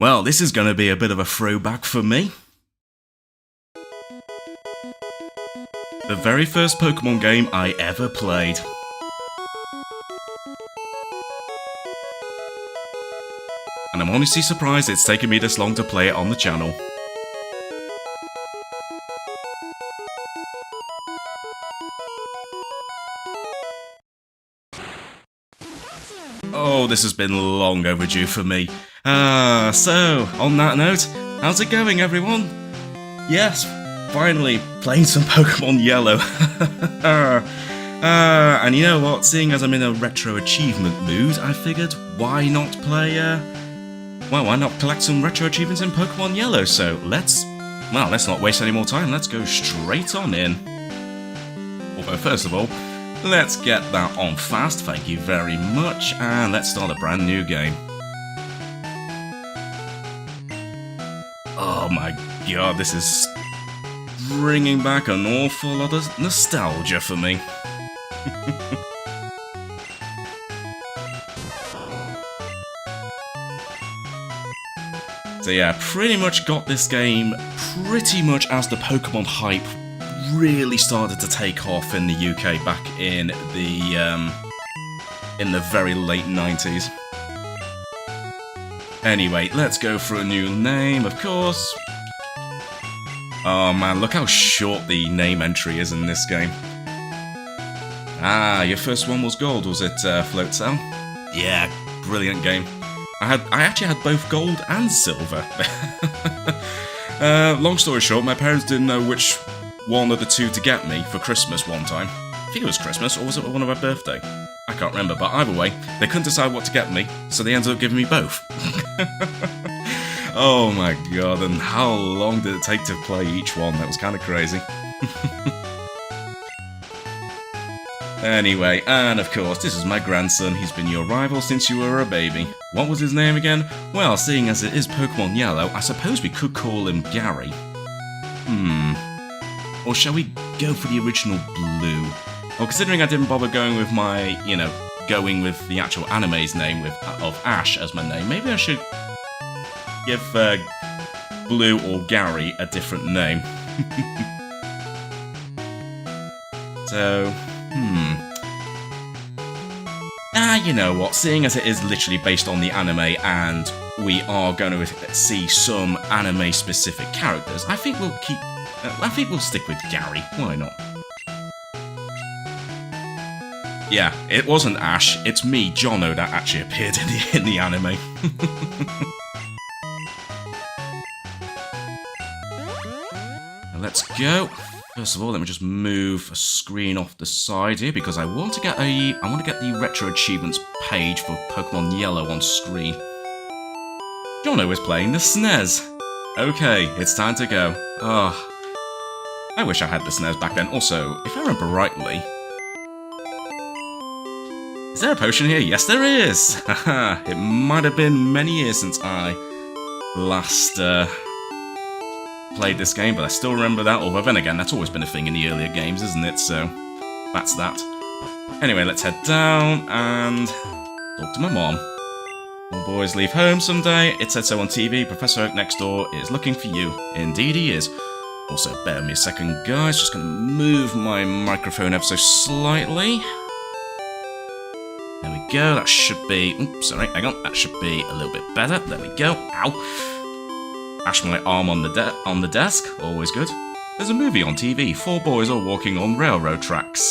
Well, this is going to be a bit of a throwback for me. The very first Pokémon game I ever played. And I'm honestly surprised it's taken me this long to play it on the channel. Oh, this has been long overdue for me. So, on that note, how's it going, everyone? Yes, finally, playing some Pokémon Yellow. And you know what, seeing as I'm in a retro achievement mood, I figured, why not play, why not collect some retro achievements in Pokémon Yellow? So, let's not waste any more time, let's go straight on in. Although, first of all, let's get that on fast, thank you very much, and let's start a brand new game. Oh my god, this is bringing back an awful lot of nostalgia for me. So yeah, pretty much got this game pretty much as the Pokemon hype really started to take off in the UK back in the very late 90s. Anyway, let's go for a new name, of course. Oh man, look how short the name entry is in this game. Ah, your first one was gold, was it, Float Cell? Yeah, brilliant game. I actually had both gold and silver. Long story short, my parents didn't know which one of the two to get me for Christmas one time. I think it was Christmas, or was it one of my birthday? I can't remember, but either way, they couldn't decide what to get me, so they ended up giving me both. Oh my god, and how long did it take to play each one? That was kind of crazy. Anyway, and of course, this is my grandson. He's been your rival since you were a baby. What was his name again? Well, seeing as it is Pokemon Yellow, I suppose we could call him Gary. Or shall we go for the original Blue? Well, considering I didn't bother going with my, going with the actual anime's name of Ash as my name, maybe I should give Blue or Gary a different name. So, you know what, seeing as it is literally based on the anime and we are going to see some anime-specific characters, I think we'll stick with Gary, why not? Yeah, it wasn't Ash, it's me, Jono, that actually appeared in the anime. Let's go. First of all, let me just move a screen off the side here because I want to get the Retro Achievements page for Pokemon Yellow on screen. Jono is playing the SNES. Okay, it's time to go. I wish I had the SNES back then. Also, if I remember rightly, is there a potion here? Yes, there is! Haha, it might have been many years since I last played this game, but I still remember that, although then again, that's always been a thing in the earlier games, isn't it? So, that's that. Anyway, let's head down and talk to my mom. All boys leave home someday. It said so on TV. Professor Oak next door is looking for you. Indeed he is. Also, bear with me a second, guys. Just gonna move my microphone ever so slightly. There we go, that should be... Oops, sorry, hang on. That should be a little bit better. There we go. Ow. Bash my arm on the desk. Always good. There's a movie on TV. 4 boys are walking on railroad tracks.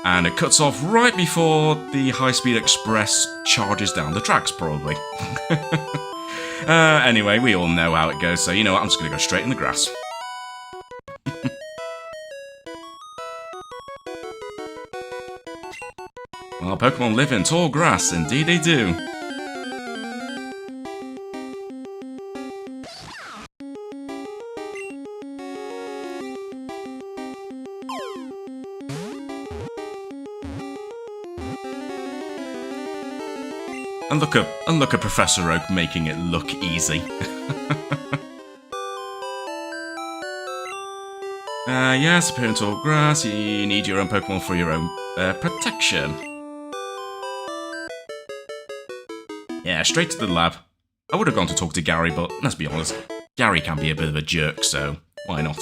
And it cuts off right before the high-speed express charges down the tracks, probably. Anyway, we all know how it goes, so you know what, I'm just gonna go straight in the grass. Well, Pokemon live in tall grass, indeed they do. And look at Professor Oak making it look easy. Yes, appear in tall grass, you need your own Pokemon for your own protection. Yeah, straight to the lab. I would have gone to talk to Gary, but let's be honest, Gary can be a bit of a jerk, so why not?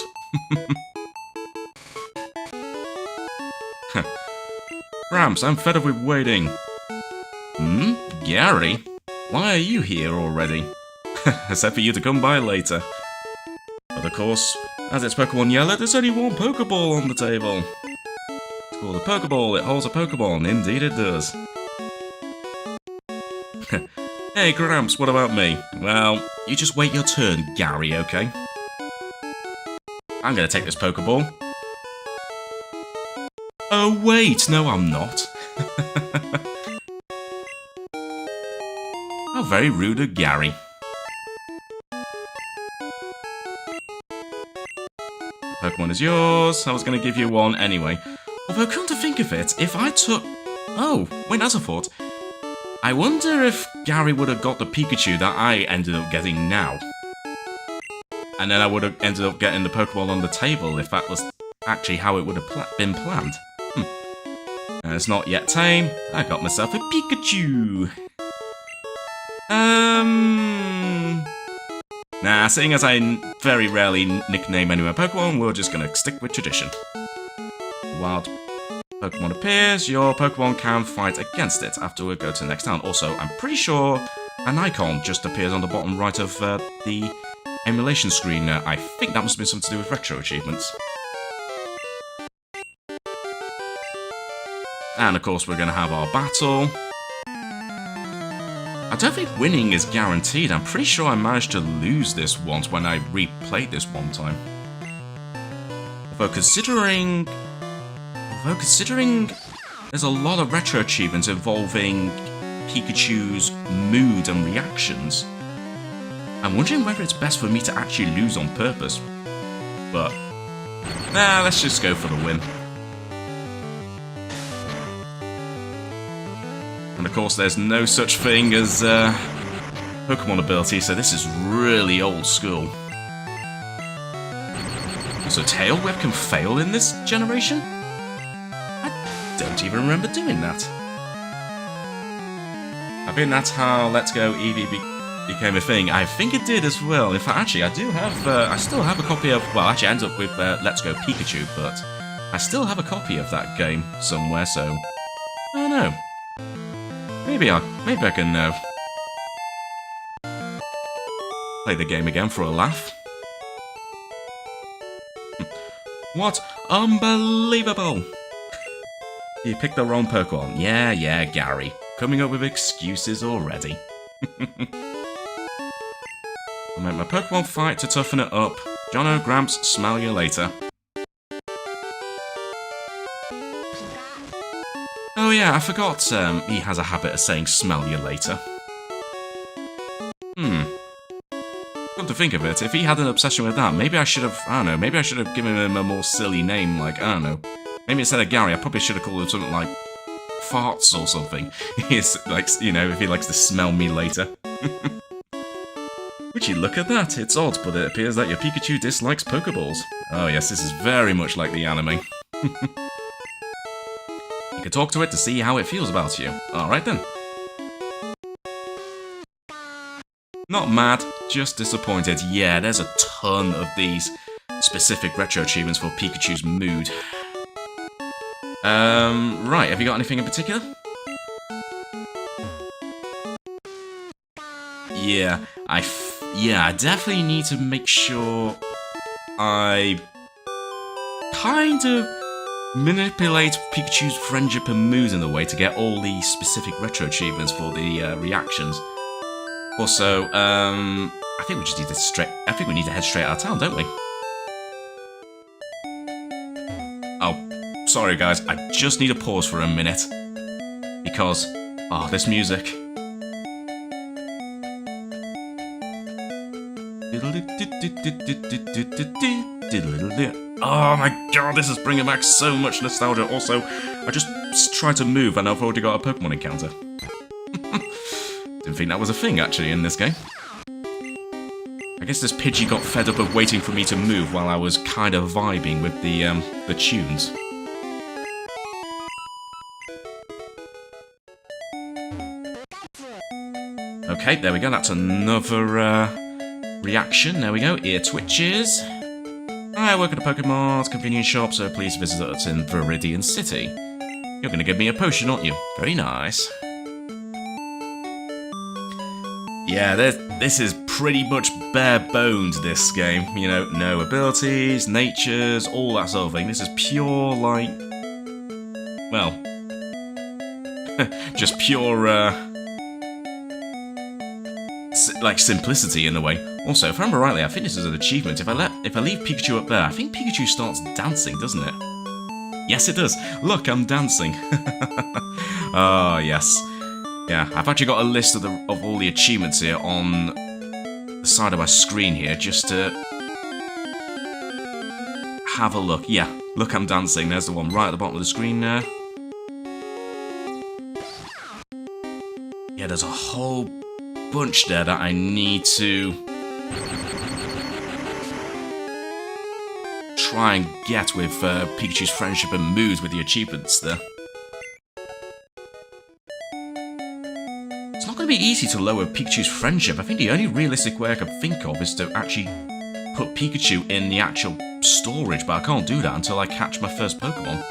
Gramps, I'm fed up with waiting. Gary? Why are you here already? Except for you to come by later. But of course, as it's Pokemon Yellow, there's only one Pokeball on the table. It's called a Pokeball, it holds a Pokemon, indeed it does. Hey Gramps, what about me? Well, you just wait your turn, Gary, okay? I'm gonna take this Pokeball. Oh wait, no I'm not. How very rude of Gary. Pokemon is yours. I was going to give you one anyway. Although, come to think of it, if I took... Oh, wait, that's a thought. I wonder if Gary would have got the Pikachu that I ended up getting now. And then I would have ended up getting the Pokeball on the table if that was actually how it would have been planned. And it's not yet tame. I got myself a Pikachu. Nah, seeing as I very rarely nickname any of my Pokemon, we're just gonna stick with tradition. Wild Pokemon appears, your Pokemon can fight against it after we go to the next town. Also, I'm pretty sure an icon just appears on the bottom right of the emulation screen. I think that must have been something to do with RetroAchievements. And of course, we're gonna have our battle. I don't think winning is guaranteed. I'm pretty sure I managed to lose this once when I replayed this one time. Although considering there's a lot of retro achievements involving Pikachu's mood and reactions, I'm wondering whether it's best for me to actually lose on purpose. But, nah, let's just go for the win. And of course, there's no such thing as Pokemon ability, so this is really old school. So Tail Whip can fail in this generation? I don't even remember doing that. I think that's how Let's Go Eevee became a thing. I think it did as well. In fact, actually, I do have, I still have a copy of, well, actually I ended up with Let's Go Pikachu, but I still have a copy of that game somewhere, so I don't know. Maybe I can play the game again for a laugh. What? Unbelievable! You picked the wrong Pokemon. Yeah, Gary. Coming up with excuses already. I'll make my Pokemon fight to toughen it up. Jono, Gramps, smell you later. Oh yeah, I forgot he has a habit of saying smell you later. Come to think of it, if he had an obsession with that, maybe I should have, I don't know, maybe I should have given him a more silly name, like, I don't know. Maybe instead of Gary, I probably should have called him something like Farts or something. He's like, you know, if he likes to smell me later. Would you look at that? It's odd, but it appears that your Pikachu dislikes Pokeballs. Oh yes, this is very much like the anime. You can talk to it to see how it feels about you. Alright then. Not mad, just disappointed. Yeah, there's a ton of these specific retro achievements for Pikachu's mood. Right, have you got anything in particular? Yeah, I definitely need to make sure I kind of manipulate Pikachu's friendship and mood in a way to get all the specific retro achievements for the reactions. Also, I think we just need to we need to head straight out of town, don't we? Oh, sorry guys, I just need to pause for a minute because, oh, this music. Oh my god, this is bringing back so much nostalgia. Also, I just tried to move and I've already got a Pokemon encounter. Didn't think that was a thing, actually, in this game. I guess this Pidgey got fed up of waiting for me to move while I was kind of vibing with the tunes. Okay, there we go. That's another reaction. There we go. Ear twitches. I work at a Pokémon's convenience shop, so please visit us in Viridian City. You're going to give me a potion, aren't you? Very nice. Yeah, this is pretty much bare bones, this game. You know, no abilities, natures, all that sort of thing. This is pure, like... well... just pure, like, simplicity in a way. Also, if I remember rightly, I think this is an achievement. If I leave Pikachu up there, I think Pikachu starts dancing, doesn't it? Yes, it does. Look, I'm dancing. Oh, yes. Yeah, I've actually got a list of all the achievements here on the side of my screen here, just to have a look. Yeah, look, I'm dancing. There's the one right at the bottom of the screen there. Yeah, there's a whole bunch there that I need to try and get with Pikachu's friendship and mood with the achievements there. It's not going to be easy to lower Pikachu's friendship. I think the only realistic way I can think of is to actually put Pikachu in the actual storage, but I can't do that until I catch my first Pokemon.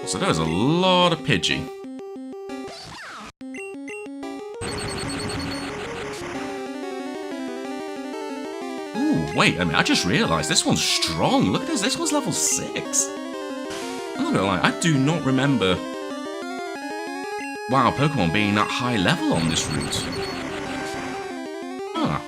So there's a lot of Pidgey. Ooh, wait, I just realised this one's strong. Look at this one's level 6. I'm not gonna lie, I do not remember... wow, Pokemon being that high level on this route. Huh.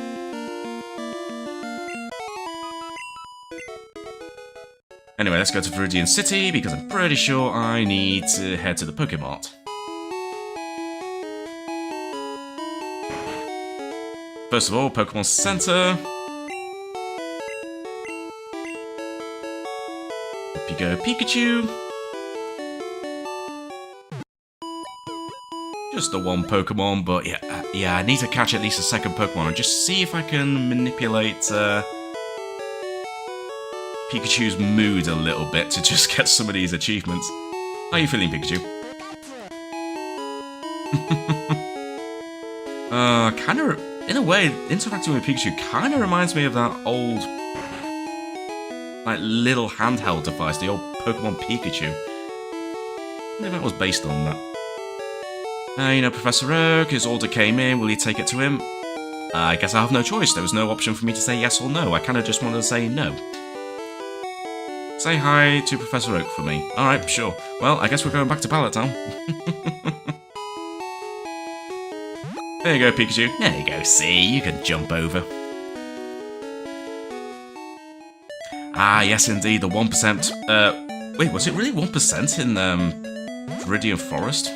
Anyway, let's go to Viridian City, because I'm pretty sure I need to head to the Pokemart. First of all, Pokemon Center. Up you go, Pikachu. Just the one Pokemon, but yeah, I need to catch at least a second Pokemon and just see if I can manipulate Pikachu's mood a little bit to just get some of these achievements. How are you feeling, Pikachu? Kinda, in a way, interacting with Pikachu kinda reminds me of that old, like, little handheld device, the old Pokemon Pikachu. I think that was based on that. You know, Professor Oak, his order came in, will you take it to him? I guess I have no choice, there was no option for me to say yes or no, I kinda just wanted to say no. Say hi to Professor Oak for me. Alright, sure. Well, I guess we're going back to Pallet Town. There you go, Pikachu. There you go, see, you can jump over. Ah, yes indeed, the 1%... wait, was it really 1% in, Viridian Forest?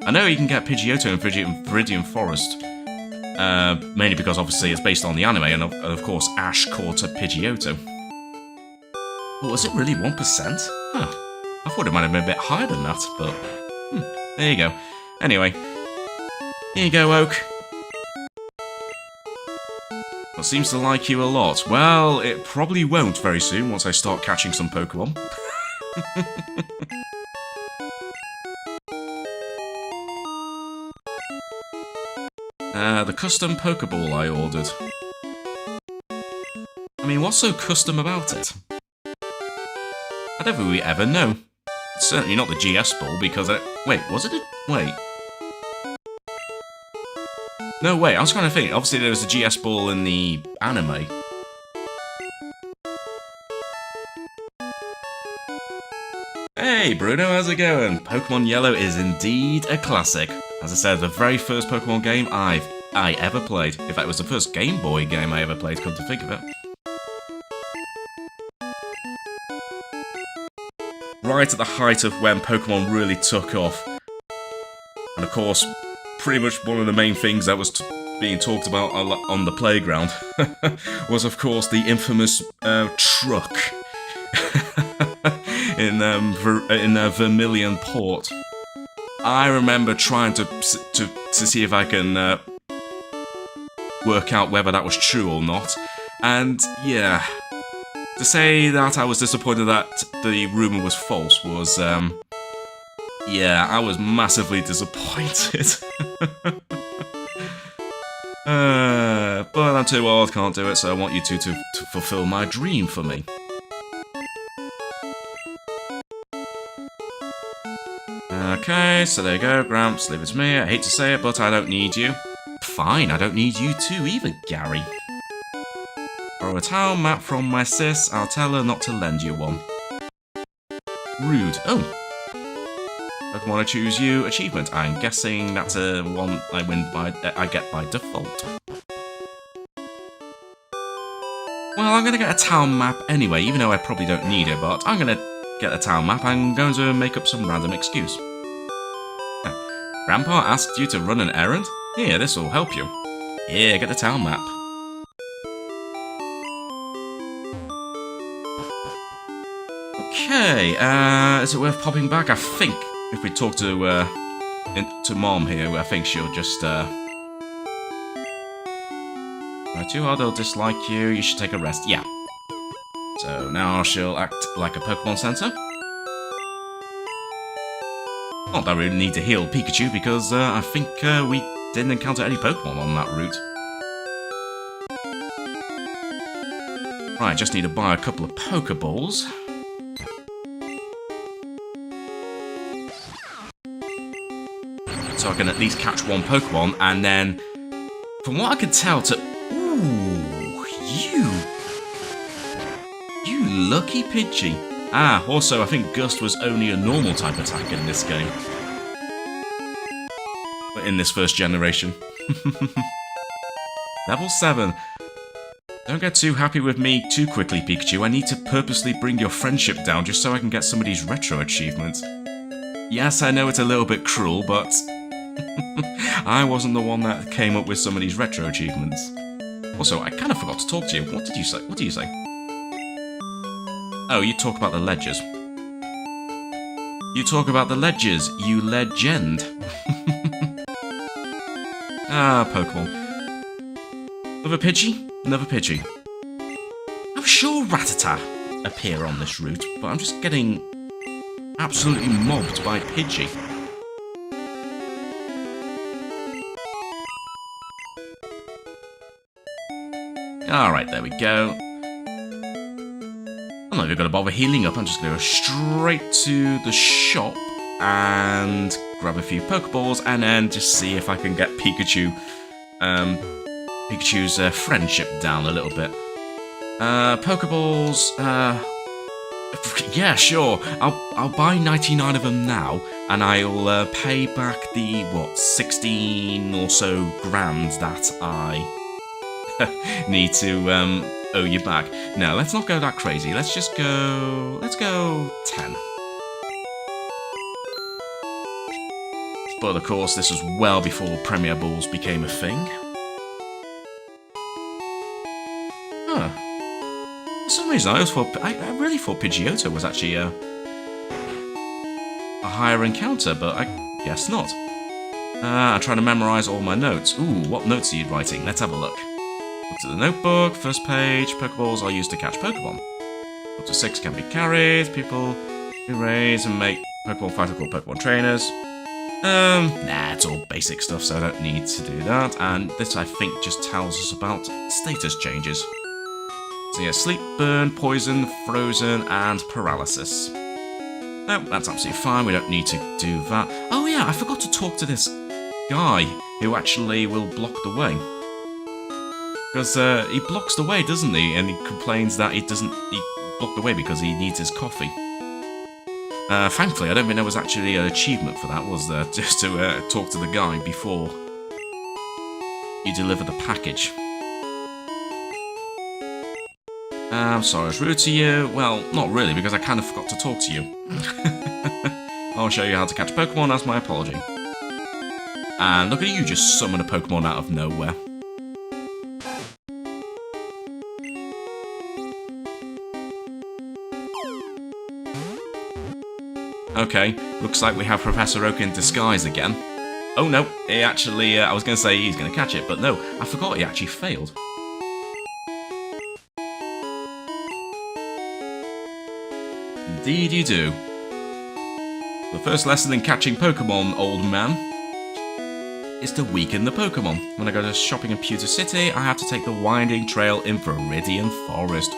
I know you can get Pidgeotto in Viridian Forest. Mainly because, obviously, it's based on the anime, and of course, Ash caught a Pidgeotto. But was it really 1%? Huh. I thought it might have been a bit higher than that, but... there you go. Anyway. Here you go, Oak. What seems to like you a lot? Well, it probably won't very soon once I start catching some Pokemon. The custom Pokeball I ordered. I mean, what's so custom about it? I don't think we ever know. It's certainly not the GS Ball, because wait, was it a... wait. No, wait, I was trying to think. Obviously there was a GS Ball in the anime. Hey Bruno, how's it going? Pokemon Yellow is indeed a classic. As I said, the very first Pokemon game I ever played. In fact, it was the first Game Boy game I ever played, come to think of it. Right at the height of when Pokemon really took off. And of course, pretty much one of the main things that was being talked about on the playground was, of course, the infamous truck in Vermilion Port. I remember trying to see if I can work out whether that was true or not, and yeah, To say that I was disappointed that the rumour was false was, yeah, I was massively disappointed. But I'm too old, can't do it, so I want you two to fulfill my dream for me. Okay, so there you go, Gramps, leave it to me. I hate to say it, but I don't need you. Fine, I don't need you too either, Gary. Borrow a town map from my sis, I'll tell her not to lend you one. Rude. Oh. Pokemon I choose you, achievement. I'm guessing that's a one I get by default. Well, I'm gonna get a town map anyway, even though I probably don't need it, but I'm gonna get a town map. I'm going to make up some random excuse. Grandpa asked you to run an errand? Here, this will help you. Here, get the town map. Okay, is it worth popping back? I think if we talk to Mom here, I think she'll just, too hard, they'll dislike you, you should take a rest. Yeah. So now she'll act like a Pokemon Center. Not that we really need to heal Pikachu because I think we didn't encounter any Pokemon on that route. Right, just need to buy a couple of Pokeballs. So I can at least catch one Pokemon, and then, from what I can tell, Ooh, you lucky Pidgey. Ah, also, I think Gust was only a normal type attack in this game. But in this first generation. Level 7. Don't get too happy with me too quickly, Pikachu. I need to purposely bring your friendship down just so I can get some of these retro achievements. Yes, I know it's a little bit cruel, but I wasn't the one that came up with some of these retro achievements. Also, I kind of forgot to talk to you. What did you say? What do you say? Oh, you talk about the ledgers. You talk about the ledgers, you legend. Ah, Pokemon. Another Pidgey? Another Pidgey. I'm sure Rattata appear on this route, but I'm just getting absolutely mobbed by Pidgey. Alright, there we go. I'm not even going to bother healing up, I'm just going to go straight to the shop and grab a few Pokeballs and then just see if I can get Pikachu's friendship down a little bit. Pokeballs, yeah, sure. I'll buy 99 of them now, and I'll pay back the, 16 or so grand that I need to owe you back. No, let's not go that crazy. Let's just go... Let's go 10. But of course, this was well before Premier Balls became a thing. Huh. For some reason, I really thought Pidgeotto was actually a higher encounter, but I guess not. I'm trying to memorize all my notes. Ooh, what notes are you writing? Let's have a look. Look to the notebook, first page. Pokeballs are used to catch Pokemon. Up to 6 can be carried. People who raise and make Pokemon fighter called Pokemon trainers. Nah, it's all basic stuff, so I don't need to do that. And this, I think, just tells us about status changes. So yeah, sleep, burn, poison, frozen, and paralysis. No, that's absolutely fine, we don't need to do that. Oh yeah, I forgot to talk to this guy who actually will block the way. Because he blocks the way, doesn't he? And he complains that he blocked the way because he needs his coffee. Thankfully, I don't think there was actually an achievement for that, was there? Just to talk to the guy before you deliver the package. I'm sorry I was rude to you. Well, not really, because I kind of forgot to talk to you. I'll show you how to catch Pokemon, that's my apology. And look at you just summon a Pokemon out of nowhere. Okay, looks like we have Professor Oak in disguise again. Oh no, he actually, I was going to say he's going to catch it, but no, I forgot he actually failed. Indeed you do. The first lesson in catching Pokémon, old man, is to weaken the Pokémon. When I go to shopping in Pewter City, I have to take the winding trail in Viridian Forest.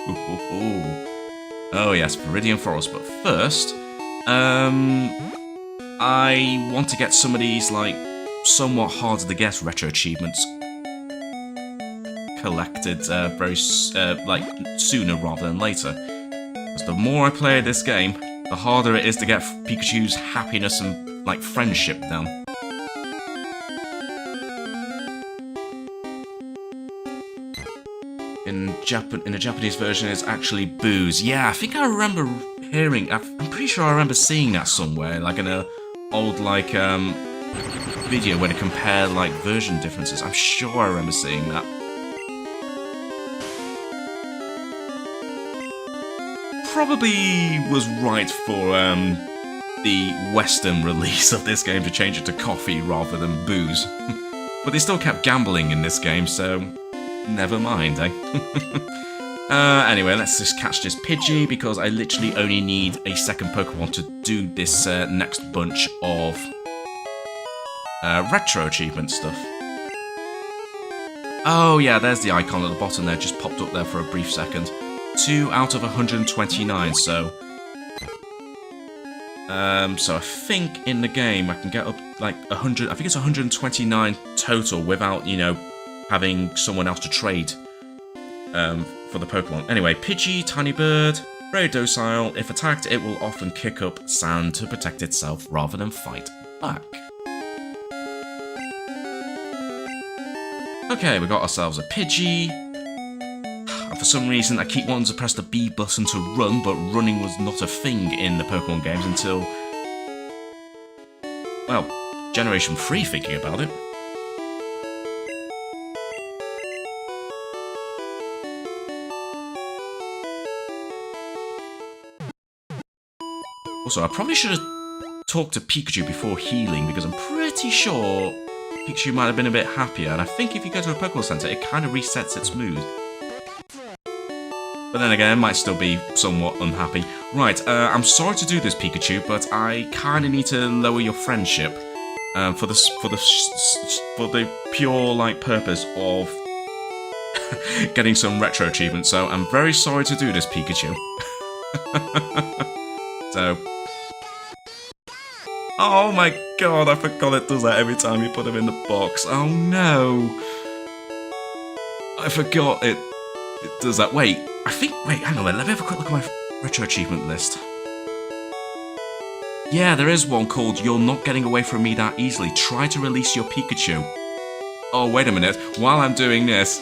Oh yes, Viridian Forest. But first, I want to get some of these, like, somewhat harder to guess retro achievements collected sooner rather than later. Because the more I play this game, the harder it is to get Pikachu's happiness and, like, friendship down. In the Japanese version, it's actually booze. Yeah, I think I remember hearing. I'm pretty sure I remember seeing that somewhere, like in a old video where they compare like version differences. I'm sure I remember seeing that. Probably was right for the Western release of this game to change it to coffee rather than booze. But they still kept gambling in this game, so never mind, eh? Anyway, let's just catch this Pidgey, because I literally only need a second Pokemon to do this next bunch of retro achievement stuff. Oh yeah, there's the icon at the bottom there, just popped up there for a brief second. 2 out of 129, so I think in the game I can get up like 100, I think it's 129 total without, you know, having someone else to trade for the Pokemon. Anyway, Pidgey, tiny bird, very docile. If attacked, it will often kick up sand to protect itself rather than fight back. Okay, we got ourselves a Pidgey. And for some reason, I keep wanting to press the B button to run, but running was not a thing in the Pokemon games until, well, Generation 3, thinking about it. Also, I probably should have talked to Pikachu before healing, because I'm pretty sure Pikachu might have been a bit happier, and I think if you go to a Pokemon Center, it kind of resets its mood. But then again, it might still be somewhat unhappy. Right, I'm sorry to do this, Pikachu, but I kind of need to lower your friendship for the pure, like, purpose of getting some retro achievements. So I'm very sorry to do this, Pikachu. So, oh my god, I forgot it does that every time you put him in the box. Oh no! I forgot it does that. Wait, hang on, let me have a quick look at my retro achievement list. Yeah, there is one called "You're Not Getting Away From Me That Easily. Try to release your Pikachu." Oh, wait a minute, while I'm doing this...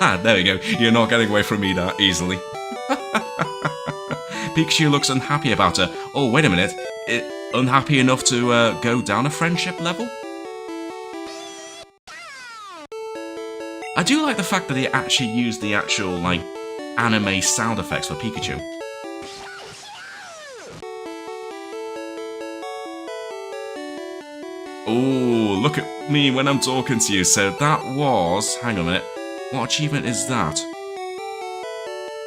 Ah, there we go, you're not getting away from me that easily. Pikachu looks unhappy about her. Oh, wait a minute. Unhappy enough to go down a friendship level? I do like the fact that he actually used the actual, like, anime sound effects for Pikachu. Oh, look at me when I'm talking to you. So that was... Hang on a minute. What achievement is that?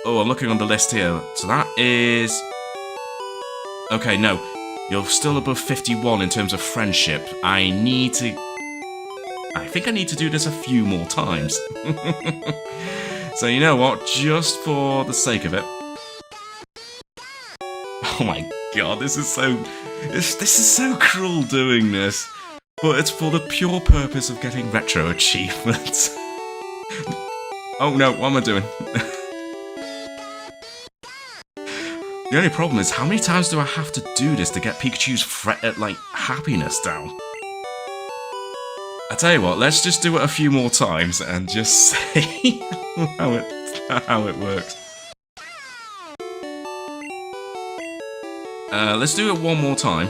Oh, I'm looking on the list here. So that is... Okay, no. You're still above 51 in terms of friendship. I think I need to do this a few more times. So you know what? Just for the sake of it... Oh my god, this is so cruel doing this. But it's for the pure purpose of getting retro achievements. Oh no, what am I doing? The only problem is, how many times do I have to do this to get Pikachu's happiness down? I tell you what, let's just do it a few more times and just see how it works. Let's do it one more time.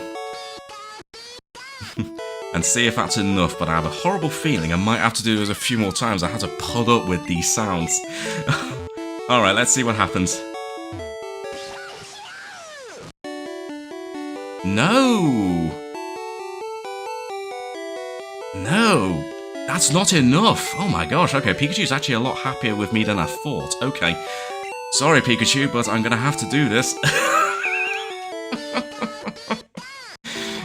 And see if that's enough, but I have a horrible feeling I might have to do this a few more times. I had to put up with these sounds. Alright, let's see what happens. No! No! That's not enough! Oh my gosh, okay, Pikachu's actually a lot happier with me than I thought. Okay, Sorry, Pikachu, but I'm gonna have to do this.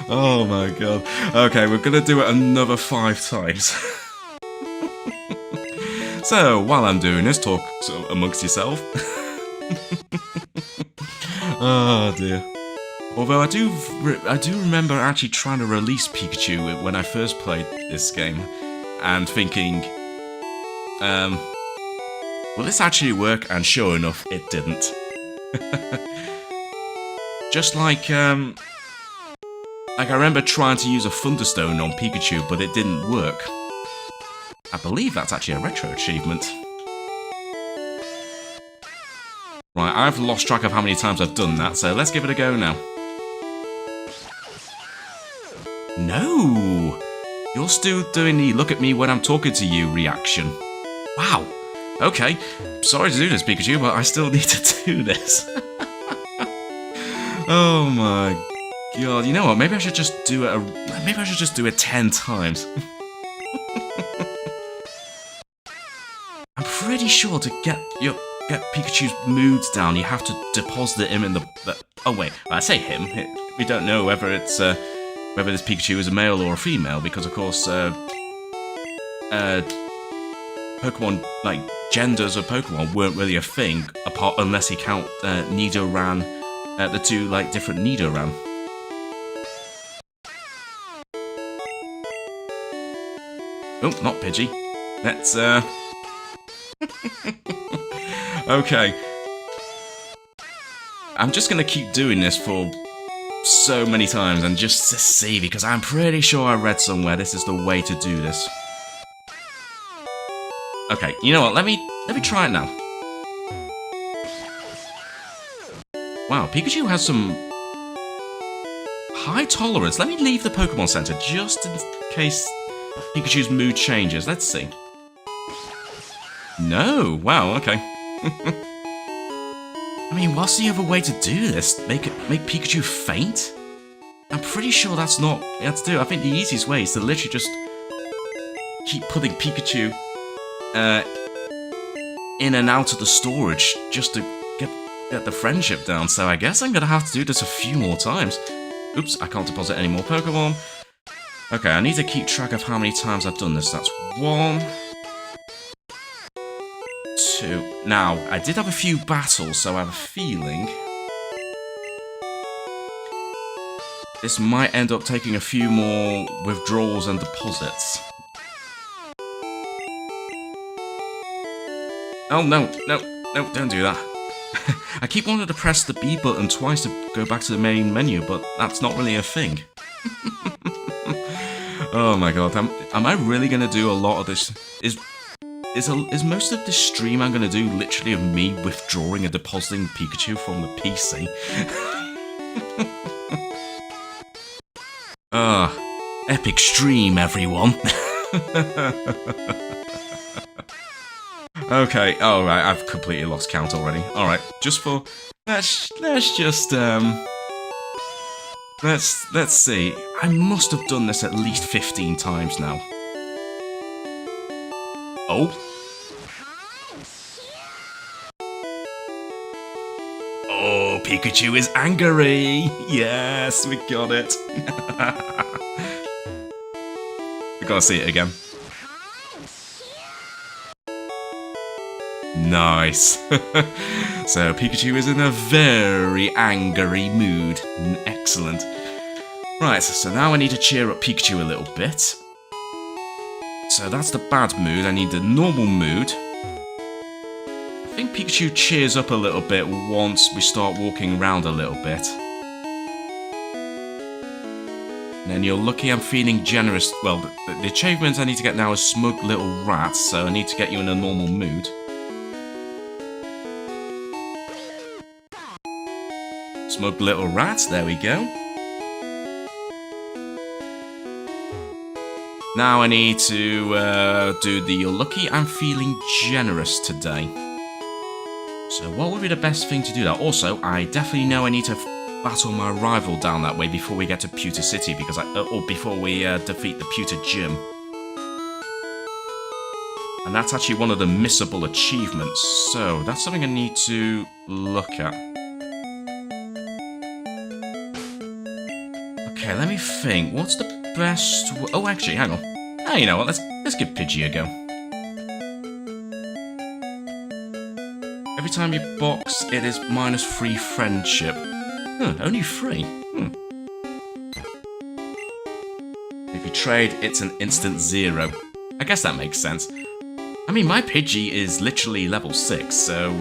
Oh my god. Okay, we're gonna do it another 5 times. So, while I'm doing this, talk amongst yourself. Oh dear. Although I do remember actually trying to release Pikachu when I first played this game, and thinking, will this actually work? And sure enough, it didn't. Just like I remember trying to use a Thunderstone on Pikachu, but it didn't work. I believe that's actually a retro achievement. Right, I've lost track of how many times I've done that, so let's give it a go now. No! You're still doing the look at me when I'm talking to you reaction. Wow. Okay. Sorry to do this, Pikachu, but I still need to do this. Oh my god. You know what? Maybe I should just do it 10 times. I'm pretty sure to get Pikachu's moods down, you have to deposit him in the... Oh wait, I say him. We don't know whether it's whether this Pikachu is a male or a female, because of course Pokemon, like genders of Pokemon, weren't really a thing unless you count Nidoran, the two like different Nidoran. Oh, not Pidgey. Let's Okay. I'm just gonna keep doing this for so many times and just to see, because I'm pretty sure I read somewhere this is the way to do this. Okay, you know what? Let me try it now. Wow, Pikachu has some high tolerance. Let me leave the Pokemon Center just in case Pikachu's mood changes. Let's see. No, wow, okay. I mean, what's the other way to do this? Make Pikachu faint? I'm pretty sure that's not what you have to do. I think the easiest way is to literally just keep putting Pikachu in and out of the storage just to get the friendship down. So I guess I'm gonna have to do this a few more times. Oops, I can't deposit any more Pokemon. Okay, I need to keep track of how many times I've done this. That's 1, 2. Now, I did have a few battles, so I have a feeling this might end up taking a few more withdrawals and deposits. Oh, no, don't do that. I keep wanting to press the B button twice to go back to the main menu, but that's not really a thing. Oh my god, am I really gonna do a lot of this? Is most of this stream I'm gonna do literally of me withdrawing and depositing Pikachu from the PC? Epic stream, everyone. Okay, alright, I've completely lost count already. Alright, just for... Let's see. I must have done this at least 15 times now. Oh. Oh, Pikachu is angry! Yes, we got it. We gotta see it again. Nice. So Pikachu is in a very angry mood. Excellent. Right, so now I need to cheer up Pikachu a little bit. So that's the bad mood. I need the normal mood. I think Pikachu cheers up a little bit once we start walking around a little bit. And then you're lucky I'm feeling generous. Well, the achievement I need to get now is Smug Little Rat, so I need to get you in a normal mood. Smug Little Rat, there we go. Now I need to do the you're lucky I'm feeling generous today. So what would be the best thing to do that? Also, I definitely know I need to battle my rival down that way before we get to Pewter City, because or before we defeat the Pewter Gym. I And that's actually one of the missable achievements. So, that's something I need to look at. Okay, let me think. What's the best... Oh, actually, hang on. Ah, you know what? Let's give Pidgey a go. Every time you box, it is -3 friendship. Huh, only 3. If you trade, it's an instant 0. I guess that makes sense. I mean, my Pidgey is literally level 6, so,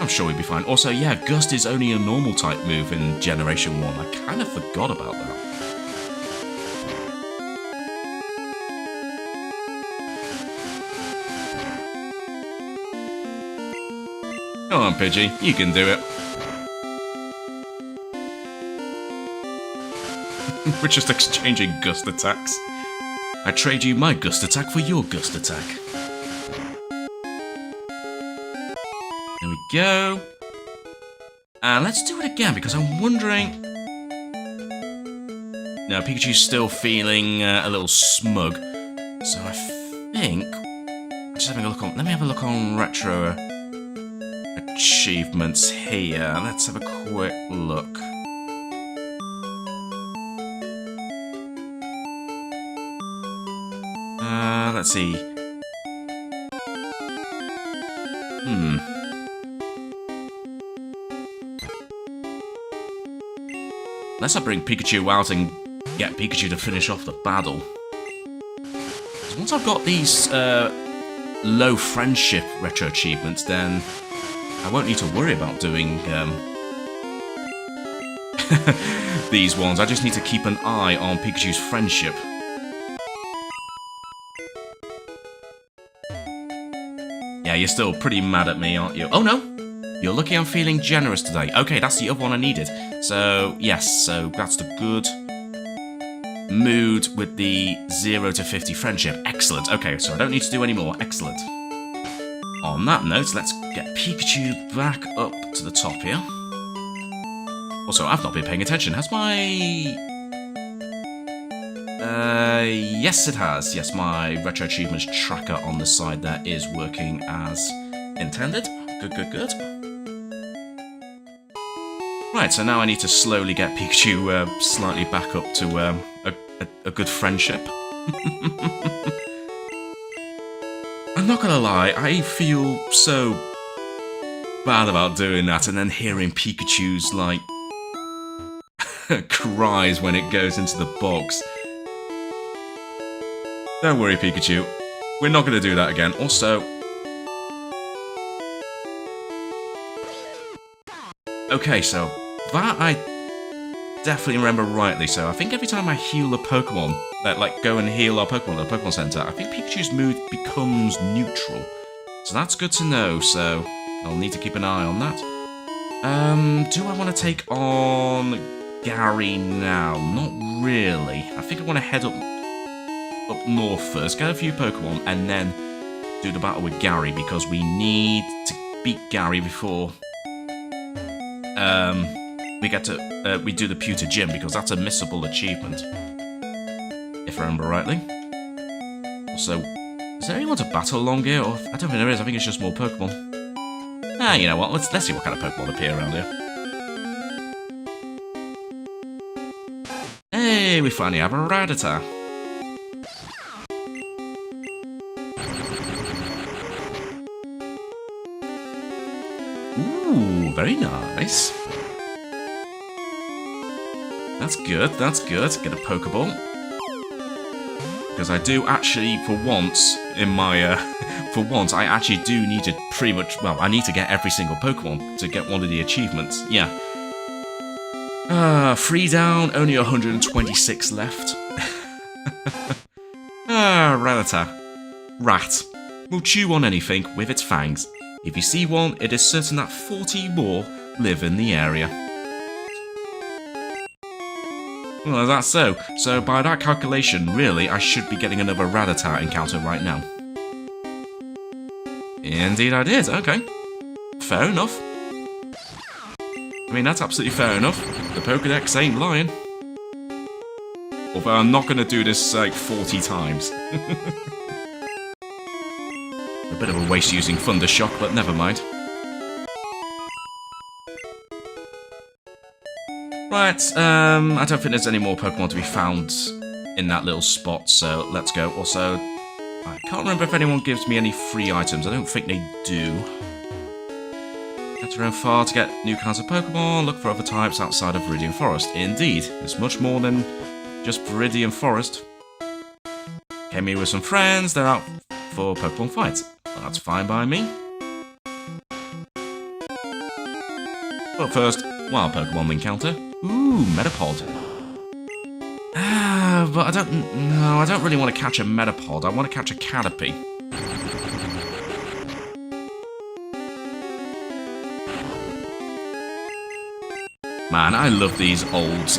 I'm sure we'll be fine. Also, yeah, Gust is only a normal type move in Generation 1. I kind of forgot about that. Come on, Pidgey, you can do it. We're just exchanging Gust attacks. I trade you my Gust attack for your Gust attack. There we go. And let's do it again, because I'm wondering... No, Pikachu's still feeling a little smug. So I think... Just having a look on... Let me have a look on RetroAchievements here. Let's have a quick look. Let's see. Unless I bring Pikachu out and get Pikachu to finish off the battle. Because once I've got these low friendship retro achievements, then I won't need to worry about doing these ones. I just need to keep an eye on Pikachu's friendship. Yeah, you're still pretty mad at me, aren't you? Oh no! You're lucky I'm feeling generous today. Okay, that's the other one I needed. So, yes, so that's the good mood with the 0 to 50 friendship. Excellent. Okay, so I don't need to do any more. Excellent. On that note, let's get Pikachu back up to the top here. Also, I've not been paying attention. Has my... yes it has. Yes, my Retro Achievements tracker on the side there is working as intended. Good, good, good. Right, so now I need to slowly get Pikachu slightly back up to a good friendship. I'm not gonna lie, I feel so bad about doing that and then hearing Pikachu's, like, cries when it goes into the box. Don't worry, Pikachu. We're not going to do that again. Also... Okay, so... That I definitely remember rightly. So I think every time I heal a Pokemon, like go and heal our Pokemon at the Pokemon Center, I think Pikachu's mood becomes neutral. So that's good to know, so I'll need to keep an eye on that. Do I want to take on Gary now? Not really. I think I want to head up north first, get a few Pokemon, and then do the battle with Gary, because we need to beat Gary before we do the Pewter Gym, because that's a missable achievement, if I remember rightly. Also, is there anyone to battle along here? Or I don't think there is. I think it's just more Pokemon. Ah, you know what? Let's see what kind of Pokemon appear around here. Hey, we finally have a Rattata. Ooh, very nice. That's good, that's good. Get a Pokeball. Because I do actually, for once, in my, for once, I actually do need to pretty much, well, I need to get every single Pokemon to get one of the achievements, yeah. 3 down, only 126 left. Rattata. Rat. Will chew on anything with its fangs. If you see one, it is certain that 40 more live in the area. Well, that's so. So by that calculation, really, I should be getting another Rattata encounter right now. Indeed I did, okay. Fair enough. I mean, that's absolutely fair enough. The Pokédex ain't lying. Although I'm not going to do this, like, 40 times. Bit of a waste using Thunder Shock, but never mind. Right, I don't think there's any more Pokemon to be found in that little spot, so let's go. Also, I can't remember if anyone gives me any free items. I don't think they do. Get around far to get new kinds of Pokemon. Look for other types outside of Viridian Forest. Indeed, there's much more than just Viridian Forest. Came here with some friends. They're out for Pokemon fights. Well, that's fine by me. But first, wild Pokemon encounter. Ooh, Metapod. But I don't really want to catch a Metapod. I want to catch a Caterpie. Man, I love these old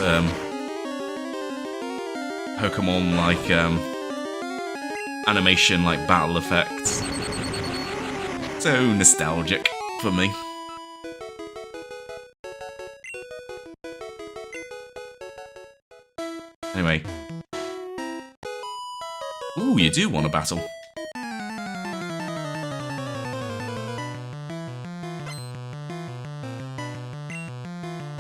Pokemon like animation, like battle effects. So nostalgic for me. Anyway. Ooh, you do want to battle.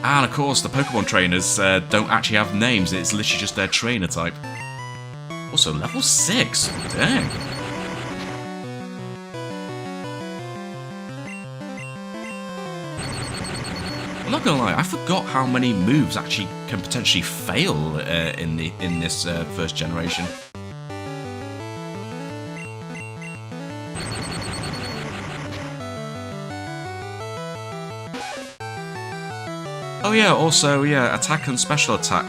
And of course, the Pokemon trainers don't actually have names, it's literally just their trainer type. Also, level 6, dang. I'm not gonna lie, I forgot how many moves actually can potentially fail in this first generation. Oh yeah, also, yeah, attack and special attack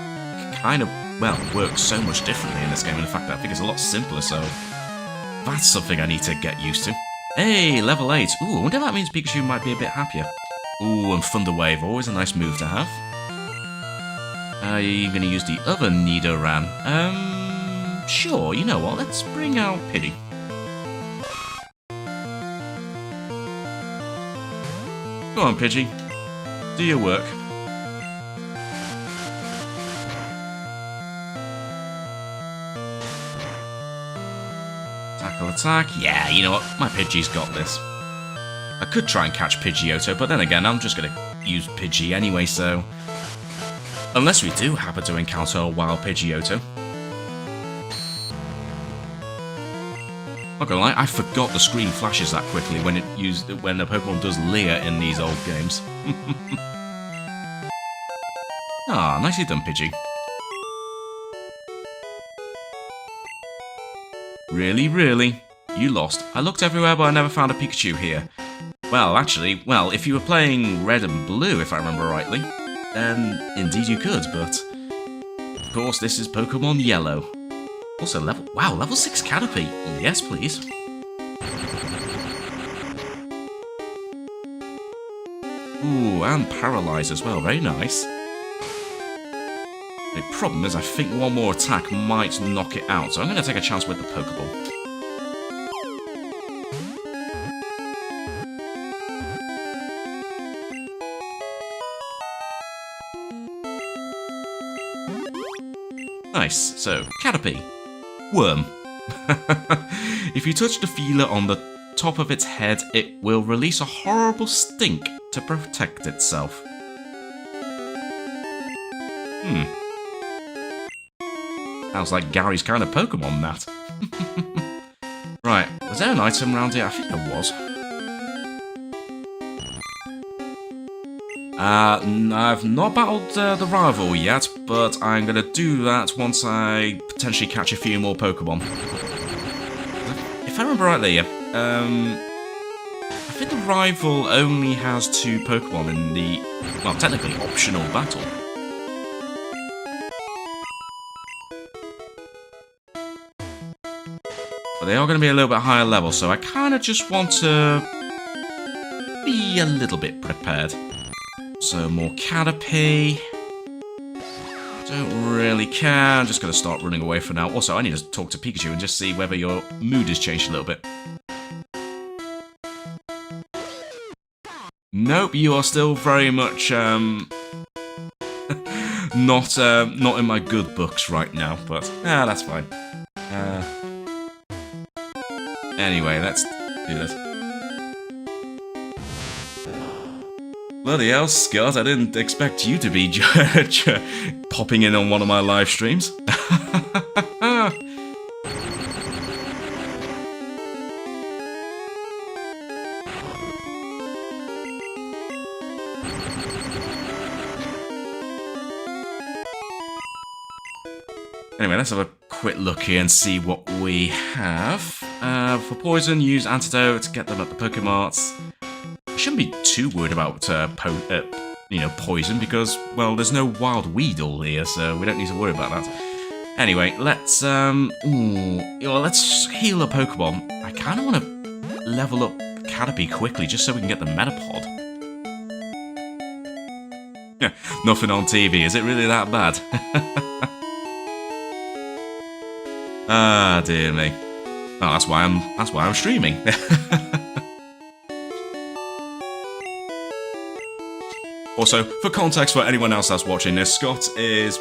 kind of, well, work so much differently in this game. In fact, I think it's a lot simpler, so that's something I need to get used to. Hey, level 8. Ooh, I wonder if that means Pikachu might be a bit happier. Ooh, and Thunder Wave, always a nice move to have. Are you going to use the other Nidoran? Sure, you know what, let's bring out Pidgey. Go on, Pidgey. Do your work. Tackle attack. Yeah, you know what? My Pidgey's got this. I could try and catch Pidgeotto, but then again, I'm just going to use Pidgey anyway, so... Unless we do happen to encounter a wild Pidgeotto. Not gonna lie, I forgot the screen flashes that quickly when the Pokemon does Leer in these old games. Ah, nicely done, Pidgey. Really, really? You lost. I looked everywhere, but I never found a Pikachu here. Well, actually, if you were playing Red and Blue, if I remember rightly, then indeed you could, but... Of course, this is Pokemon Yellow. Also, level 6 Caterpie. Yes, please. Ooh, and Paralyze as well. Very nice. The problem is I think one more attack might knock it out, so I'm going to take a chance with the Pokeball. Nice. So, Caterpie. Worm. If you touch the feeler on the top of its head, it will release a horrible stink to protect itself. Sounds like Gary's kind of Pokemon, that. Right, was there an item around here? I think there was. I've not battled the rival yet, but I'm going to do that once I potentially catch a few more Pokemon. If I remember rightly, I think the rival only has 2 Pokemon in the, well, technically optional battle. But they are going to be a little bit higher level, so I kind of just want to be a little bit prepared. So, more Caterpie. Don't really care. I'm just going to start running away for now. Also, I need to talk to Pikachu and just see whether your mood has changed a little bit. Nope, you are still very much not in my good books right now, but that's fine. Anyway, let's do this. Bloody hell, Scott, I didn't expect you to be popping in on one of my live streams. Anyway, let's have a quick look here and see what we have. For poison, use antidote, get them at the Pokemarts. I shouldn't be too worried about poison because, well, there's no wild Weedle here, so we don't need to worry about that. Anyway, let's let's heal a Pokemon. I kind of want to level up Caterpie quickly just so we can get the Metapod. Nothing on TV, is it really that bad? Ah, dear me. Oh, that's why I'm streaming. Also, for context for anyone else that's watching this, Scott is...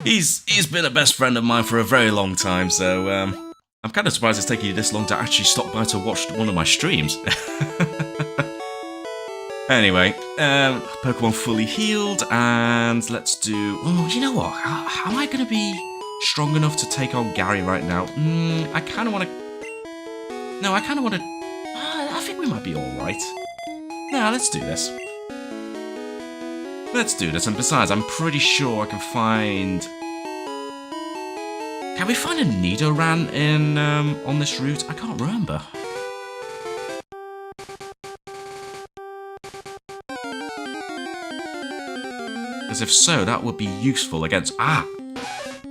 He's been a best friend of mine for a very long time, so I'm kind of surprised it's taking you this long to actually stop by to watch one of my streams. Anyway, Pokemon fully healed, and let's do... Oh, you know what? How am I going to be strong enough to take on Gary right now? I kind of want to... No, I kind of want to... I think we might be alright. Yeah, let's do this. Let's do this, and besides, I'm pretty sure I can find... Can we find a Nidoran in, on this route? I can't remember. Because if so, that would be useful against... Ah!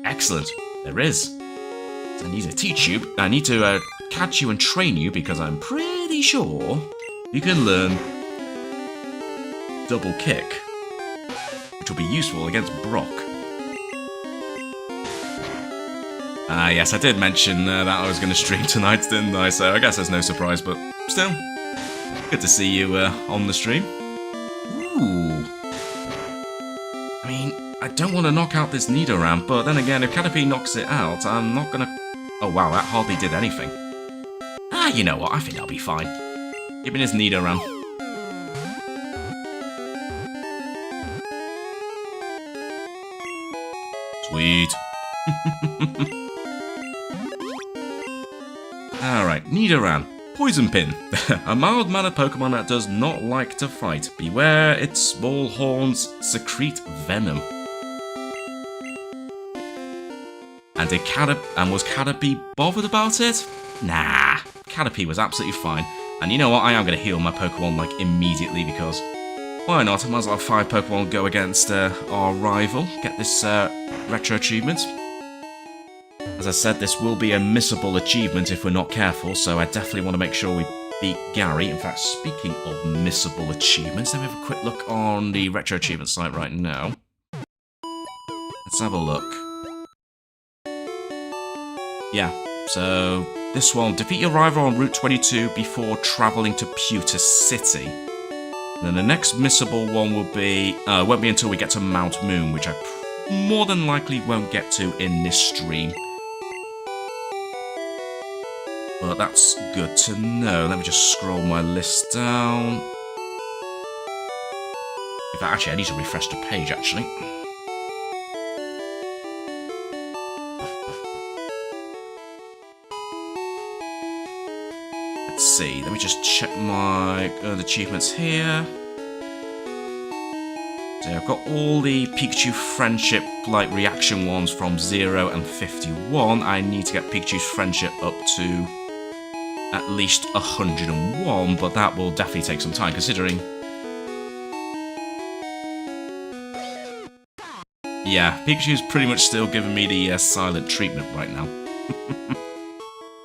Excellent. There is. So I need to teach you. I need to catch you and train you because I'm pretty sure you can learn Double Kick, which will be useful against Brock. Yes, I did mention that I was going to stream tonight, didn't I? So I guess there's no surprise, but still, good to see you on the stream. Ooh. I mean, I don't want to knock out this Nidoran, but then again, if Caterpie knocks it out, I'm not going to... Oh wow, that hardly did anything. You know what, I think I'll be fine. Give me this Nidoran. Sweet. Alright, Nidoran. Poison Pin. A mild-mannered Pokemon that does not like to fight. Beware, its small horns secrete venom. And was Caterpie bothered about it? Nah, Caterpie was absolutely fine. And you know what, I am going to heal my Pokemon, like, immediately, because why not? I might as well have 5 Pokemon go against our rival. Get this Retro Achievement. As I said, this will be a missable achievement if we're not careful, so I definitely want to make sure we beat Gary. In fact, speaking of missable achievements, let me have a quick look on the Retro Achievement site right now. Let's have a look. Yeah, so this one, defeat your rival on Route 22 before travelling to Pewter City. And then the next missable one will be, won't be until we get to Mount Moon, which I more than likely won't get to in this stream. But that's good to know. Let me just scroll my list down. In fact, actually, I need to refresh the page, actually. Let's see. Let me just check my achievements here. So I've got all the Pikachu Friendship like reaction ones from 0 and 51. I need to get Pikachu's Friendship up to at least 101, but that will definitely take some time, considering... Yeah, Pikachu's pretty much still giving me the silent treatment right now.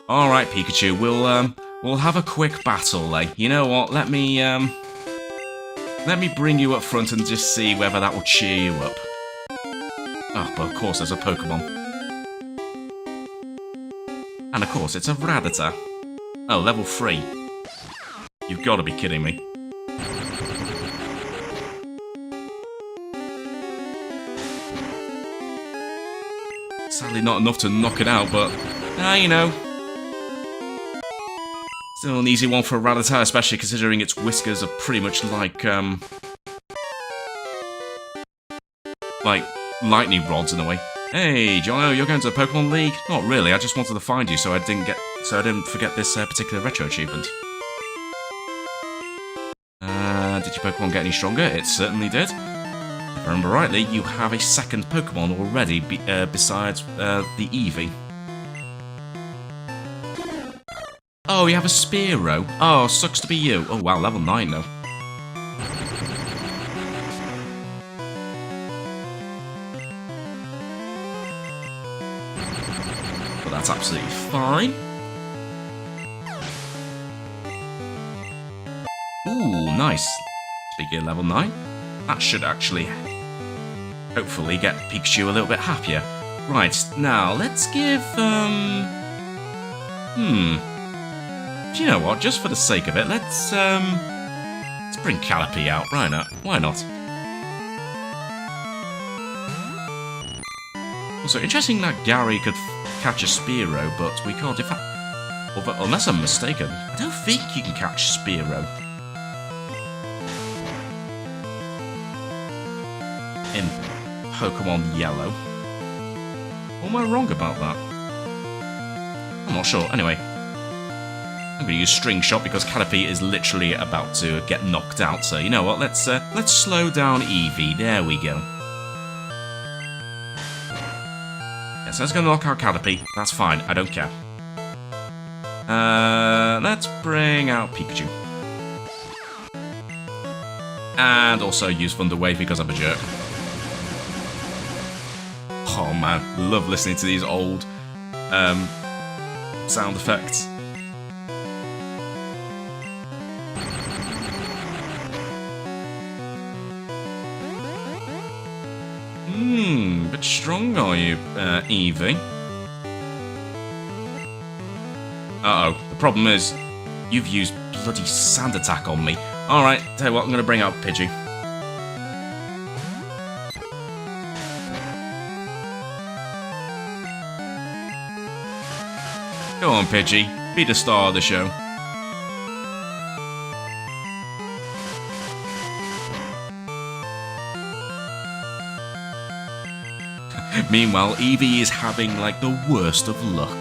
Alright, Pikachu, we'll have a quick battle, eh? You know what, let me bring you up front and just see whether that will cheer you up. Oh, but of course there's a Pokemon. And of course it's a Rattata. Oh, level 3. You've got to be kidding me. Sadly not enough to knock it out, but... you know, Still an easy one for a Rattata, especially considering its whiskers are pretty much like lightning rods in a way. Hey, Jono, you're going to the Pokemon League? Not really, I just wanted to find you so I didn't forget this particular retro achievement. Did your Pokemon get any stronger? It certainly did. If I remember rightly, you have a second Pokemon already besides the Eevee. Oh, you have a Spearow. Oh, sucks to be you. Oh wow, level 9 though. But that's absolutely fine. Ooh, nice. Speaking of level 9, that should actually hopefully get Pikachu a little bit happier. Right, now let's give, do you know what? Just for the sake of it, let's bring Caterpie out. Right now, why not? Also, interesting that Gary could catch a Spearow, but we can't. In fact, unless I'm mistaken, I don't think you can catch Spearow in Pokemon Yellow. Or am I wrong about that? I'm not sure. Anyway, I'm going to use String Shot because Caterpie is literally about to get knocked out. So you know what? Let's slow down Eevee. There we go. Yes, that's going to knock out Caterpie. That's fine. I don't care. Let's bring out Pikachu. And also use Thunder Wave because I'm a jerk. Oh man, love listening to these old sound effects. Bit strong are you, Eevee? Uh-oh, the problem is, you've used bloody Sand Attack on me. Alright, tell you what, I'm going to bring out Pidgey. Go on, Pidgey, be the star of the show. Meanwhile, Eevee is having, like, the worst of luck.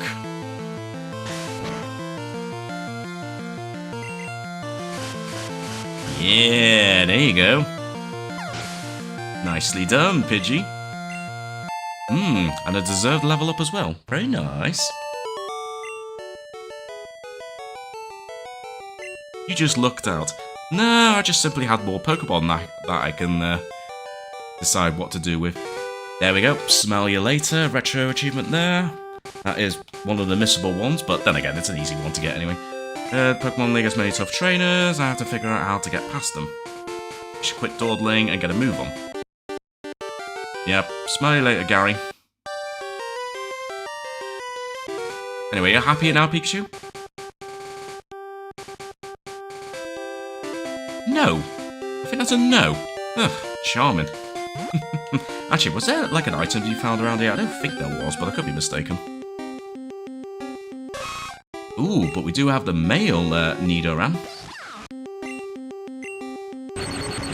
Yeah, there you go. Nicely done, Pidgey. And a deserved level up as well. Very nice. You just lucked out. No, I just simply had more Pokemon that I can decide what to do with. There we go. Smell you later. Retro achievement there. That is one of the missable ones, but then again, it's an easy one to get anyway. Pokemon League has many tough trainers. I have to figure out how to get past them. I should quit dawdling and get a move on. Yep. Smell you later, Gary. Anyway, you're happy now, Pikachu? No. I think that's a no. Ugh, charming. Actually, was there like an item you found around here? I don't think there was, but I could be mistaken. Ooh, but we do have the male Nidoran.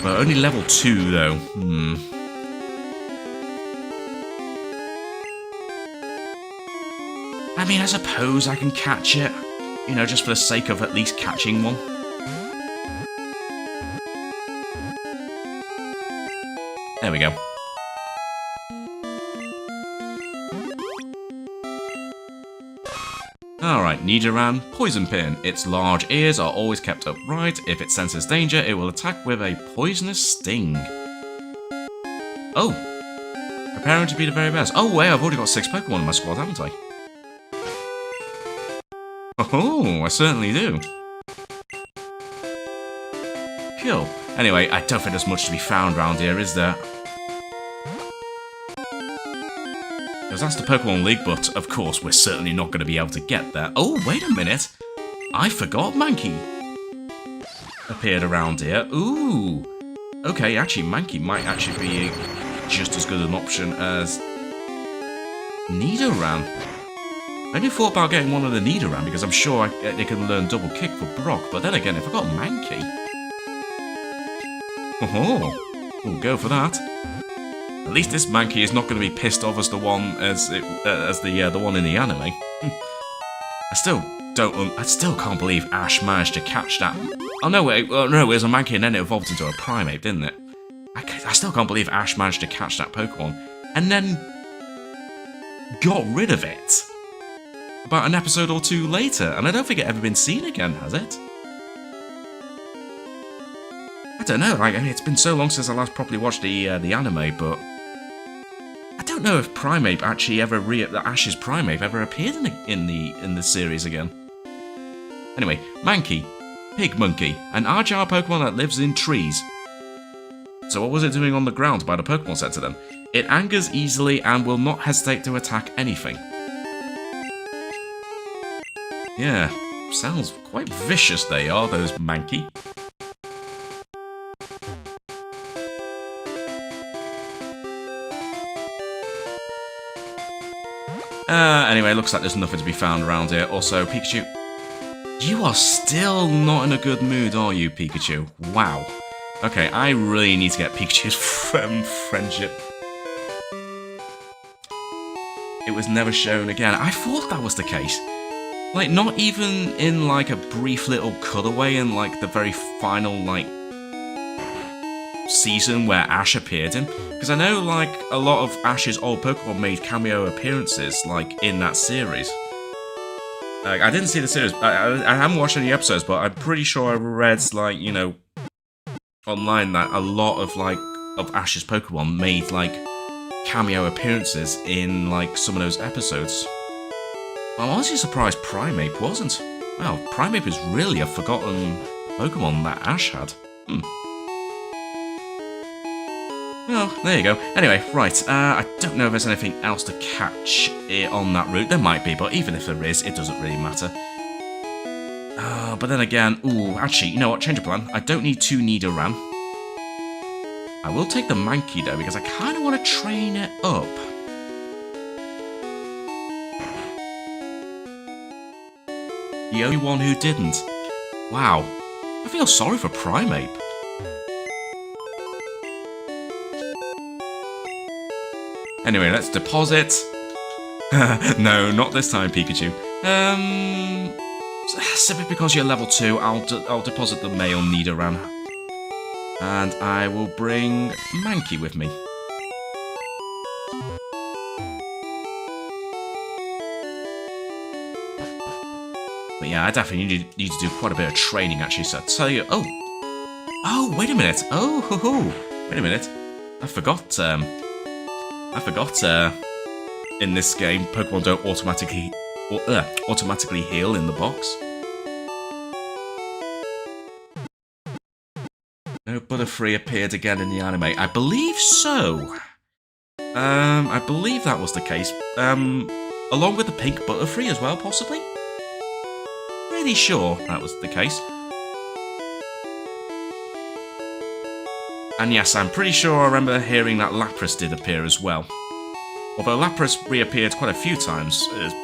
But only level 2 though. I mean, I suppose I can catch it. You know, just for the sake of at least catching one. There we go. Alright, Nidoran, Poison Pin. Its large ears are always kept upright. If it senses danger, it will attack with a poisonous sting. Oh! Preparing to be the very best. Oh wait, I've already got 6 Pokemon in my squad, haven't I? Oh, I certainly do. Cool. Anyway, I don't think there's much to be found around here, is there? Because that's the Pokemon League, but of course we're certainly not going to be able to get there. Oh, wait a minute. I forgot Mankey appeared around here. Ooh. Okay, actually, Mankey might actually be just as good an option as Nidoran. I only thought about getting one of the Nidoran because I'm sure they can learn double kick for Brock, but then again, if I got Mankey... Oh, we'll go for that. At least this Mankey is not going to be pissed off as the one the one in the anime. I still can't believe Ash managed to catch that. Oh no, wait, no, it was a Mankey and then it evolved into a Primate, didn't it? I still can't believe Ash managed to catch that Pokemon and then got rid of it about an episode or two later, and I don't think it's ever been seen again, has it? I don't know. Like, I mean, it's been so long since I last properly watched the anime, but I don't know if Primeape actually ever Ash's Primeape ever appeared in the series again. Anyway, Mankey, Pig Monkey, an agile Pokemon that lives in trees. So what was it doing on the ground by the Pokemon Center then? It angers easily and will not hesitate to attack anything. Yeah, sounds quite vicious they are, those Mankey. Anyway, looks like there's nothing to be found around here. Also, Pikachu, you are still not in a good mood, are you, Pikachu? Wow. Okay, I really need to get Pikachu's friendship. It was never shown again. I thought that was the case. Like, not even in, like, a brief little cutaway in, like, the very final, like, season where Ash appeared in. Because I know, like, a lot of Ash's old Pokemon made cameo appearances, like, in that series. Like, I didn't see the series. I haven't watched any episodes, but I'm pretty sure I read, like, you know, online that a lot of, like, of Ash's Pokemon made, like, cameo appearances in, like, some of those episodes. I'm honestly surprised Primeape wasn't. Well, Primeape is really a forgotten Pokemon that Ash had. Well, there you go. Anyway, right, I don't know if there's anything else to catch on that route. There might be, but even if there is, it doesn't really matter. But then again, ooh, actually, you know what, change of plan. I don't need 2 Nidoran. I will take the Mankey, though, because I kind of want to train it up. The only one who didn't. Wow. I feel sorry for Primeape. Anyway, let's deposit. No, not this time, Pikachu. Simply because you're level 2, I'll deposit the male Nidoran. And I will bring Mankey with me. But yeah, I definitely need to do quite a bit of training, actually, so I'll tell you... Oh, wait a minute. Wait a minute. I forgot, in this game, Pokemon don't automatically heal in the box. No Butterfree appeared again in the anime. I believe so. I believe that was the case. Along with the pink Butterfree as well, possibly? Pretty sure that was the case. And yes, I'm pretty sure I remember hearing that Lapras did appear as well. Although Lapras reappeared quite a few times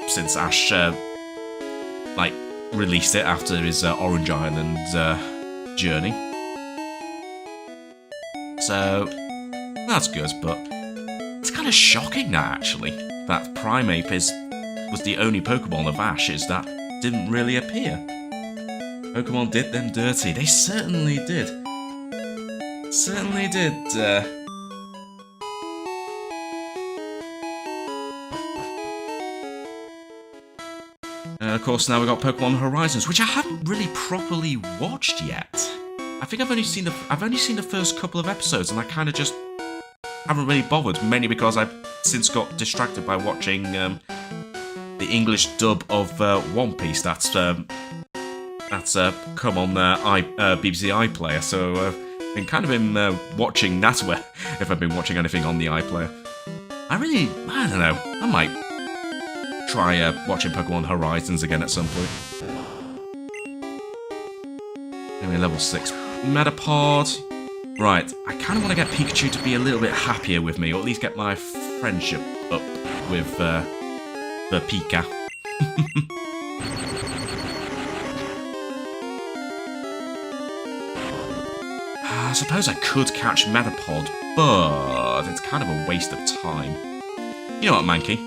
since Ash, like, released it after his Orange Island journey. So, that's good, but it's kind of shocking now, actually, that Primeape was the only Pokemon of Ash's that didn't really appear. Pokemon did them dirty. They certainly did. Certainly did. Of course, now we've got Pokemon Horizons, which I haven't really properly watched yet. I think I've only seen the first couple of episodes, and I kind of just haven't really bothered. Mainly because I've since got distracted by watching the English dub of One Piece. That's come on BBC iPlayer. So I've been kind of watching that. If I've been watching anything on the iPlayer, I don't know. I might try watching Pokemon Horizons again at some point. Anyway, level 6 Metapod. Right, I kind of want to get Pikachu to be a little bit happier with me, or at least get my friendship up with the Pika. I suppose I could catch Metapod, but it's kind of a waste of time. You know what, Mankey?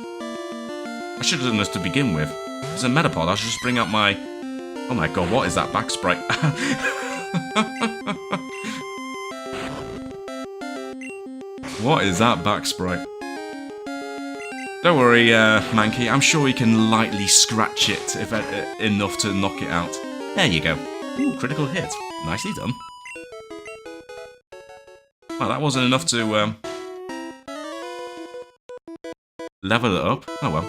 I should have done this to begin with. As a Metapod, I should just bring out my... Oh my god, what is that back sprite? What is that back sprite? Don't worry, Mankey, I'm sure you can lightly scratch it if enough to knock it out. There you go. Ooh, critical hit. Nicely done. Well, that wasn't enough to level it up. Oh well.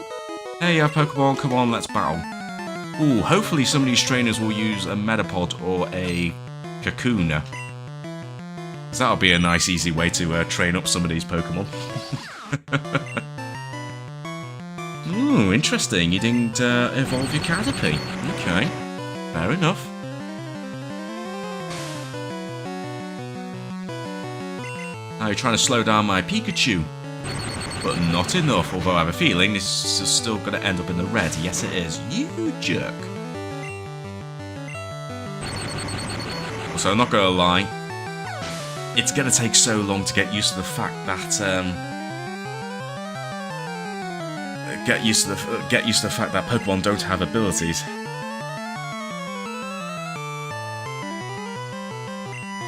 Hey, Pokemon, come on, let's battle. Ooh, hopefully some of these trainers will use a Metapod or a Kakuna. Because that'll be a nice, easy way to train up some of these Pokemon. Ooh, interesting. You didn't evolve your Caterpie. Okay, fair enough. Now you're trying to slow down my Pikachu. But not enough, although I have a feeling this is still going to end up in the red. Yes, it is. You jerk. Also, I'm not going to lie. It's going to take so long to get used to the fact that... Get used to the fact that Pokemon don't have abilities.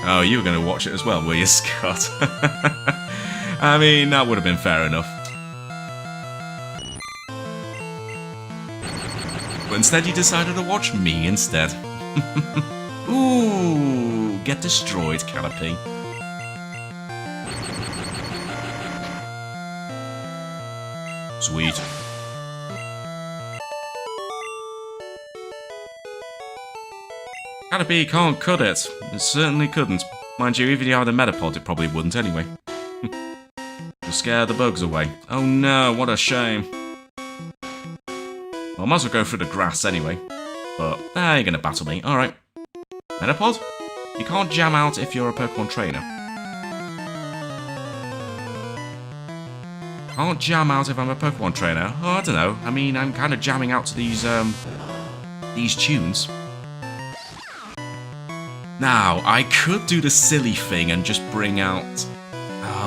Oh, you were going to watch it as well, were you, Scott? I mean, that would have been fair enough. But instead you decided to watch me instead. Ooh, get destroyed, Caterpie. Sweet. Caterpie can't cut it. It certainly couldn't. Mind you, even if you had a Metapod, it probably wouldn't anyway. To scare the bugs away. Oh no, what a shame. Well, I might as well go through the grass anyway. But, you're gonna battle me. Alright. Metapod? You can't jam out if you're a Pokemon trainer. Can't jam out if I'm a Pokemon trainer? Oh, I don't know. I mean, I'm kind of jamming out to these tunes. Now, I could do the silly thing and just bring out...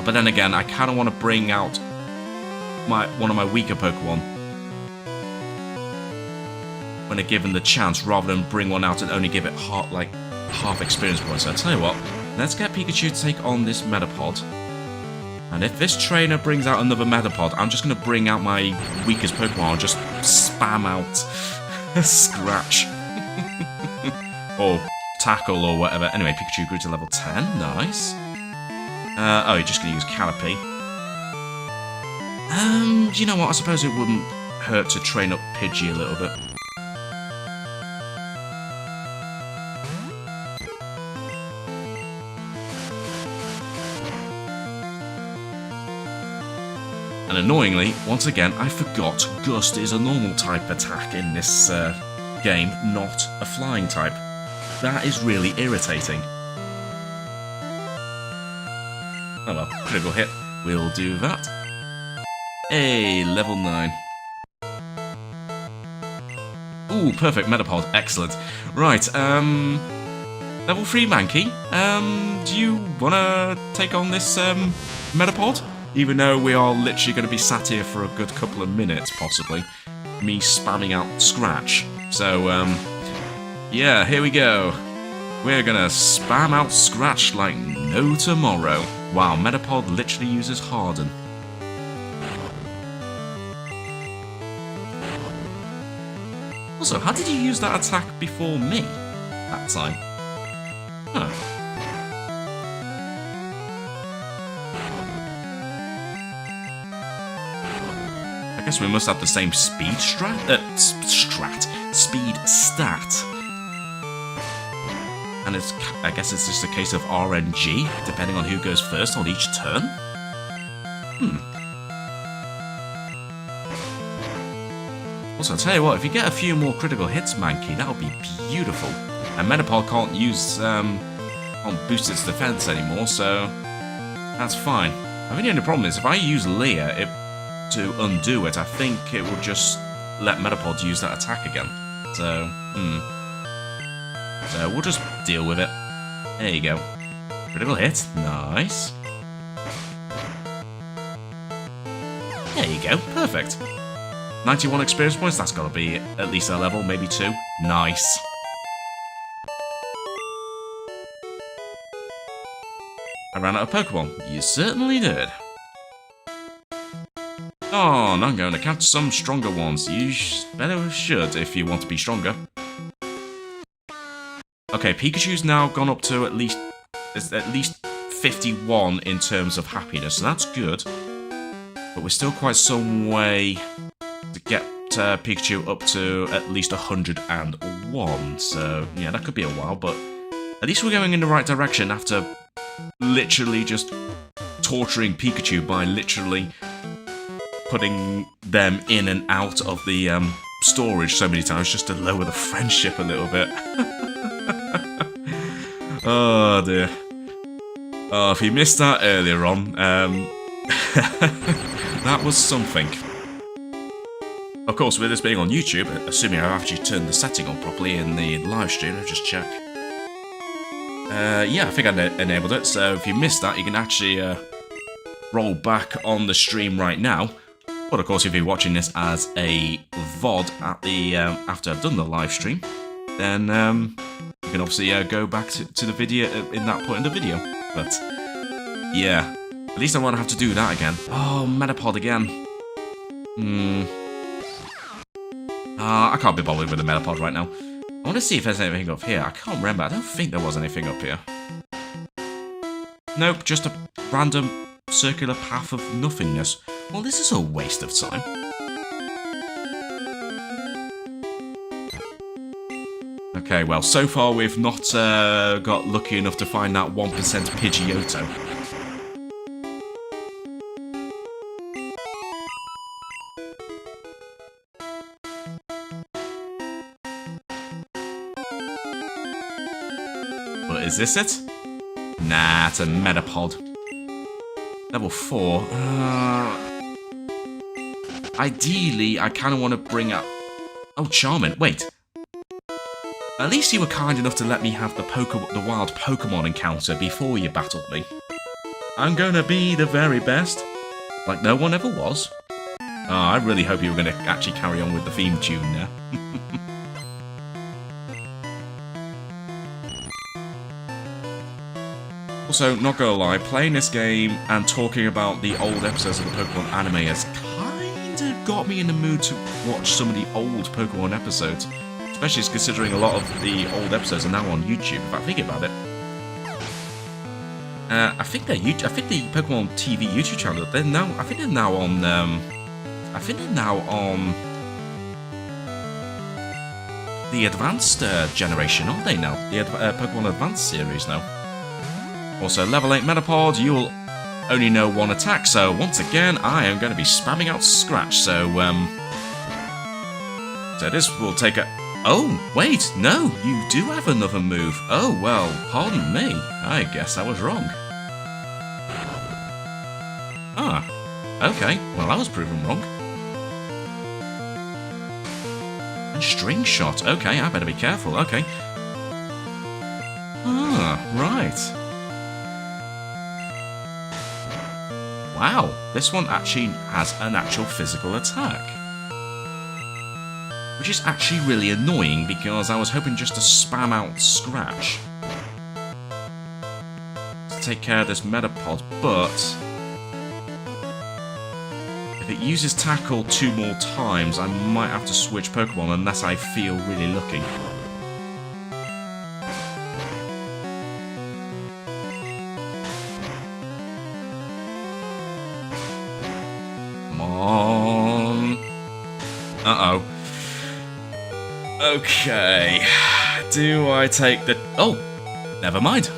but then again, I kind of want to bring out one of my weaker Pokemon when they're given the chance, rather than bring one out and only give it half experience points. So I tell you what, let's get Pikachu to take on this Metapod. And if this trainer brings out another Metapod, I'm just going to bring out my weakest Pokemon and just spam out Scratch. Or Tackle or whatever. Anyway, Pikachu grew to level 10. Nice. Oh, you're just going to use Caterpie. You know what? I suppose it wouldn't hurt to train up Pidgey a little bit. And annoyingly, once again, I forgot Gust is a normal type attack in this game, not a flying type. That is really irritating. Oh well, critical hit. We'll do that. Hey, level 9. Ooh, perfect Metapod. Excellent. Right, level 3 Mankey. Do you wanna take on this Metapod? Even though we are literally going to be sat here for a good couple of minutes, possibly. Me spamming out Scratch. So, yeah, here we go. We're going to spam out Scratch like no tomorrow. Wow, Metapod literally uses Harden. Also, how did you use that attack before me that time? Huh. I guess we must have the same speed speed stat. And I guess it's just a case of RNG, depending on who goes first on each turn? Also, I'll tell you what, if you get a few more critical hits, Mankey, that'll be beautiful. And Metapod can't boost its defense anymore, so that's fine. I think the only problem is, if I use Leer, to undo it, I think it will just let Metapod use that attack again. So, So we'll just deal with it. There you go. Critical hit. Nice. There you go. Perfect. 91 experience points. That's got to be at least a level, maybe 2. Nice. I ran out of Pokemon. You certainly did. Oh, now I'm going to catch some stronger ones. You better should if you want to be stronger. Okay, Pikachu's now gone up to at least 51 in terms of happiness, so that's good. But we're still quite some way to get Pikachu up to at least 101. So, yeah, that could be a while, but at least we're going in the right direction after literally just torturing Pikachu by literally putting them in and out of the storage so many times just to lower the friendship a little bit. Oh dear. Oh, if you missed that earlier on, that was something. Of course, with this being on YouTube, assuming I've actually turned the setting on properly in the live stream, I'll just check. Yeah, I think I enabled it, so if you missed that, you can actually roll back on the stream right now. But of course, if you're watching this as a VOD at the after I've done the live stream, then you can obviously go back to the video in that point in the video. But yeah, at least I won't have to do that again. Oh, Metapod again. I can't be bothered with the Metapod right now. I want to see if there's anything up here. I can't remember. I don't think there was anything up here. Nope, just a random circular path of nothingness. Well, this is a waste of time. Okay, well, so far we've not got lucky enough to find that 1% Pidgeotto. But is this it? Nah, it's a Metapod. Level 4. Ideally, I kind of want to bring up... Oh, Charmin. Wait. At least you were kind enough to let me have the wild Pokemon encounter before you battled me. I'm gonna be the very best. Like no one ever was. Oh, I really hope you were going to actually carry on with the theme tune there. Also, not gonna lie, playing this game and talking about the old episodes of the Pokemon anime has kinda got me in the mood to watch some of the old Pokemon episodes. Especially considering a lot of the old episodes are now on YouTube, if I think about it. I think the Pokemon TV YouTube channel, they're now on the advanced generation, aren't they now? The Pokemon Advanced series now. Also, level 8 Metapod, you'll only know one attack, so once again, I am going to be spamming out Scratch, so this will take a... Oh, wait, no, you do have another move. Oh, well, pardon me, I guess I was wrong. Ah, okay, well, I was proven wrong. And String Shot, okay, I better be careful, okay. Ah, right. Wow, this one actually has an actual physical attack. Which is actually really annoying because I was hoping just to spam out Scratch to take care of this Metapod, but if it uses Tackle 2 more times, I might have to switch Pokemon unless I feel really lucky. Uh-oh. Okay. Do I take the... Oh! Never mind.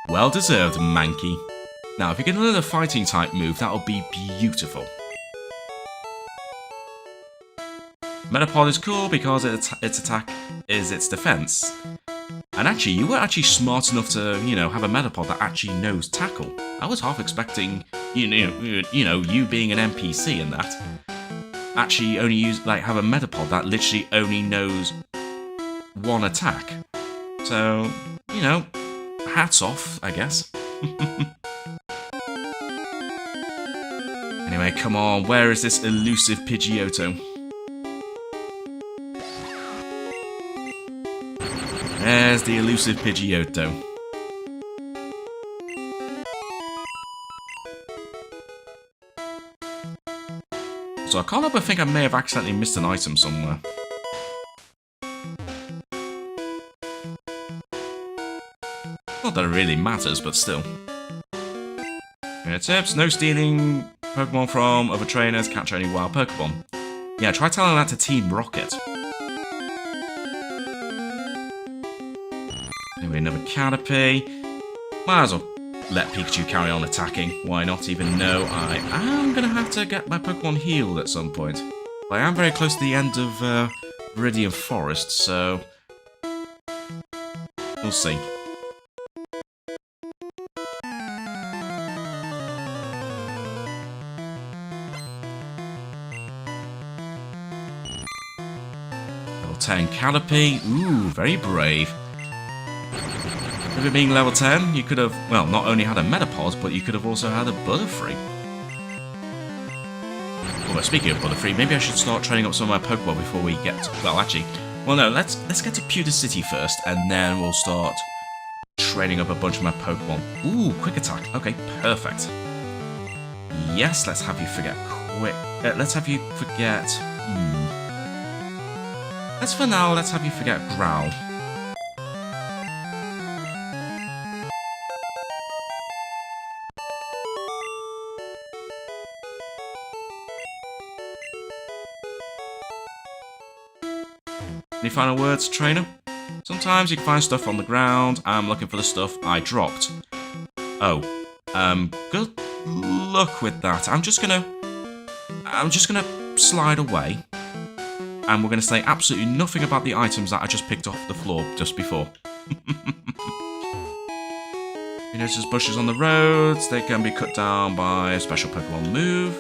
Well deserved, Mankey. Now, if you get another fighting type move, that'll be beautiful. Metapod is cool because its attack is its defense. And actually, you were actually smart enough to, you know, have a Metapod that actually knows Tackle. I was half expecting you being an NPC and that, actually only have a Metapod that literally only knows one attack. So, hats off, I guess. Anyway, come on, where is this elusive Pidgeotto? There's the elusive Pidgeotto. So I can't help but think I may have accidentally missed an item somewhere. Not that it really matters, but still. Tips, no stealing Pokemon from other trainers, catch only wild Pokemon. Yeah, try telling that to Team Rocket. Anyway, another Caterpie. Might as well let Pikachu carry on attacking. Why not, even though I am going to have to get my Pokemon healed at some point. But I am very close to the end of Viridian Forest, so we'll see. Level 10 Caterpie. Ooh, very brave. With it being level 10, you could have, well, not only had a Metapod, but you could have also had a Butterfree. Well, speaking of Butterfree, maybe I should start training up some of my Pokemon before we get to, well, actually, well, no, let's get to Pewter City first, and then we'll start training up a bunch of my Pokemon. Ooh, quick attack. Okay, perfect. Yes, let's have you forget quick. Let's have you forget. For now, let's have you forget Growl. Any final words, trainer? Sometimes you can find stuff on the ground. I'm looking for the stuff I dropped. Oh, good luck with that. I'm just gonna slide away, and we're gonna say absolutely nothing about the items that I just picked off the floor just before. You notice bushes on the roads. They can be cut down by a special Pokemon move.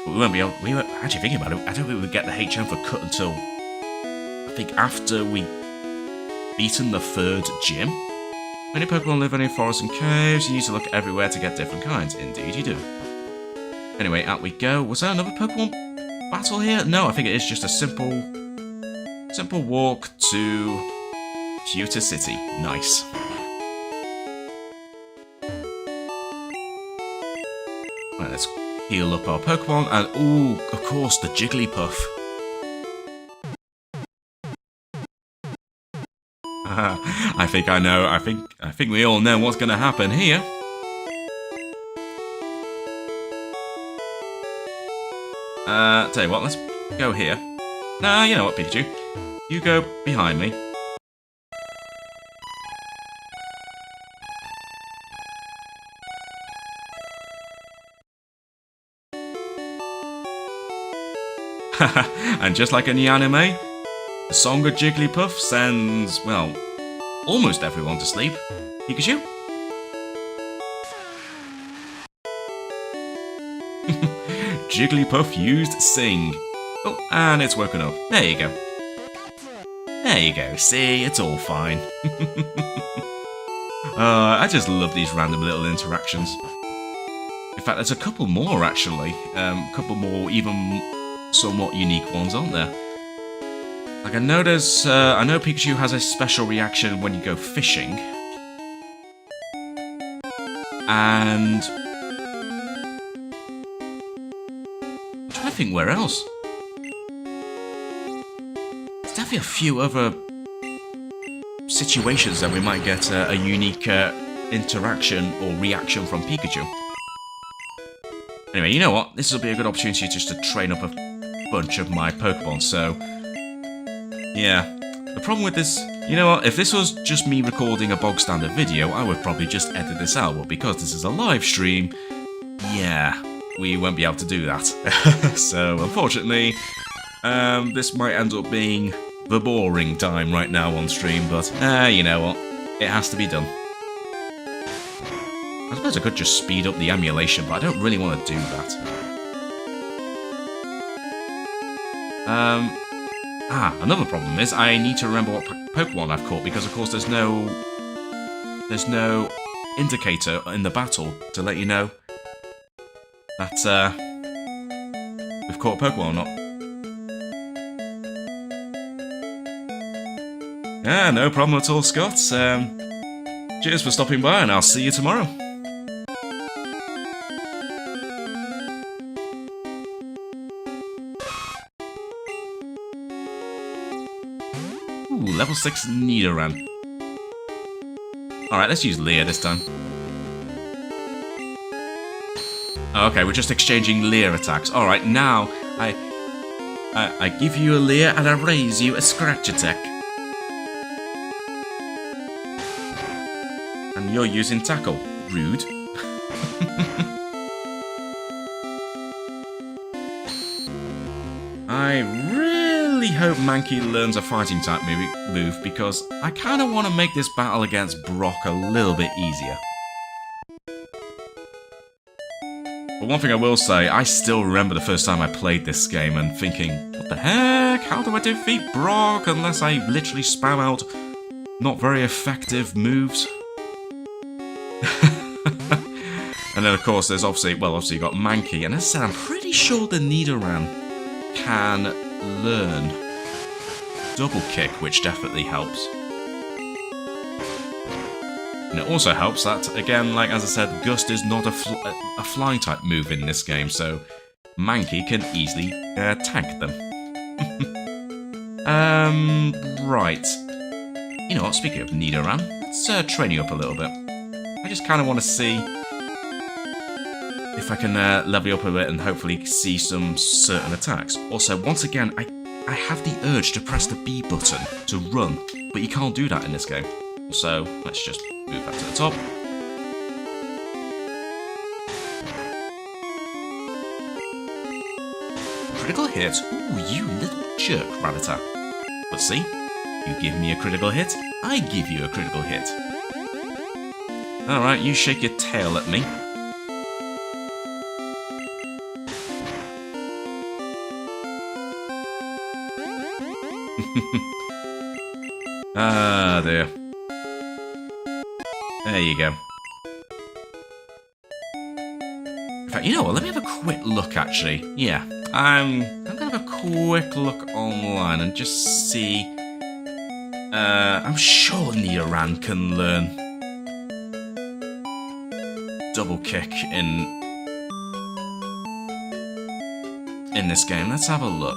But we won't be able. We were actually thinking about it. I don't think we would get the HM for cut until, I think, after we beaten the 3rd gym. Many Pokemon live in forests and caves. You need to look everywhere to get different kinds. Indeed you do. Anyway, out we go. Was there another Pokemon battle here? No, I think it is just a simple walk to Pewter City. Nice. Right, let's heal up our Pokemon. And, ooh, of course, the Jigglypuff. I think I know. I think we all know what's going to happen here. Tell you what, let's go here. Nah, you know what, Pikachu? You go behind me. And just like in the anime, the song of Jigglypuff sends, well, almost everyone to sleep. Pikachu? Jigglypuff used Sing. Oh, and it's woken up. There you go. There you go. See, it's all fine. I just love these random little interactions. In fact, there's a couple more, actually. A couple more even somewhat unique ones, aren't there? Like, I know Pikachu has a special reaction when you go fishing. And I'm trying to think where else. There's definitely a few other situations that we might get a unique interaction or reaction from Pikachu. Anyway, you know what? This will be a good opportunity just to train up a bunch of my Pokemon, so yeah. The problem with this, you know what, if this was just me recording a bog standard video, I would probably just edit this out, but because this is a live stream, yeah, we won't be able to do that. So, unfortunately, this might end up being the boring time right now on stream, but, you know what, it has to be done. I suppose I could just speed up the emulation, but I don't really want to do that. Another problem is I need to remember what Pokemon I've caught, because of course there's no indicator in the battle to let you know that we've caught a Pokemon or not. Yeah, no problem at all, Scott. Cheers for stopping by, and I'll see you tomorrow. Ooh, level 6 Nidoran. Alright, let's use Leer this time. Oh, okay, we're just exchanging Leer attacks. Alright, now I give you a Leer and I raise you a Scratch attack. And you're using Tackle. Rude. I really hope Mankey learns a fighting type move, because I kind of want to make this battle against Brock a little bit easier. But one thing I will say, I still remember the first time I played this game and thinking, what the heck, how do I defeat Brock unless I literally spam out not very effective moves? And then of course there's obviously you got Mankey, and as I said, I'm pretty sure the Nidoran can learn Double Kick, which definitely helps. And it also helps that, again, like as I said, Gust is not a flying type move in this game, so Mankey can easily tank them. Right. You know what, speaking of Nidoran, let's train you up a little bit. I just kind of want to see if I can level you up a bit and hopefully see some certain attacks. Also, once again, I have the urge to press the B button to run, but you can't do that in this game. So, let's just move that to the top. Critical hit? Ooh, you little jerk, Rattata. But see, you give me a critical hit, I give you a critical hit. Alright, you shake your tail at me. Ah, dear. There you go. In fact, you know what? Let me have a quick look, actually. Yeah, I'm gonna have a quick look online and just see. I'm sure Nidoran can learn Double Kick in this game. Let's have a look.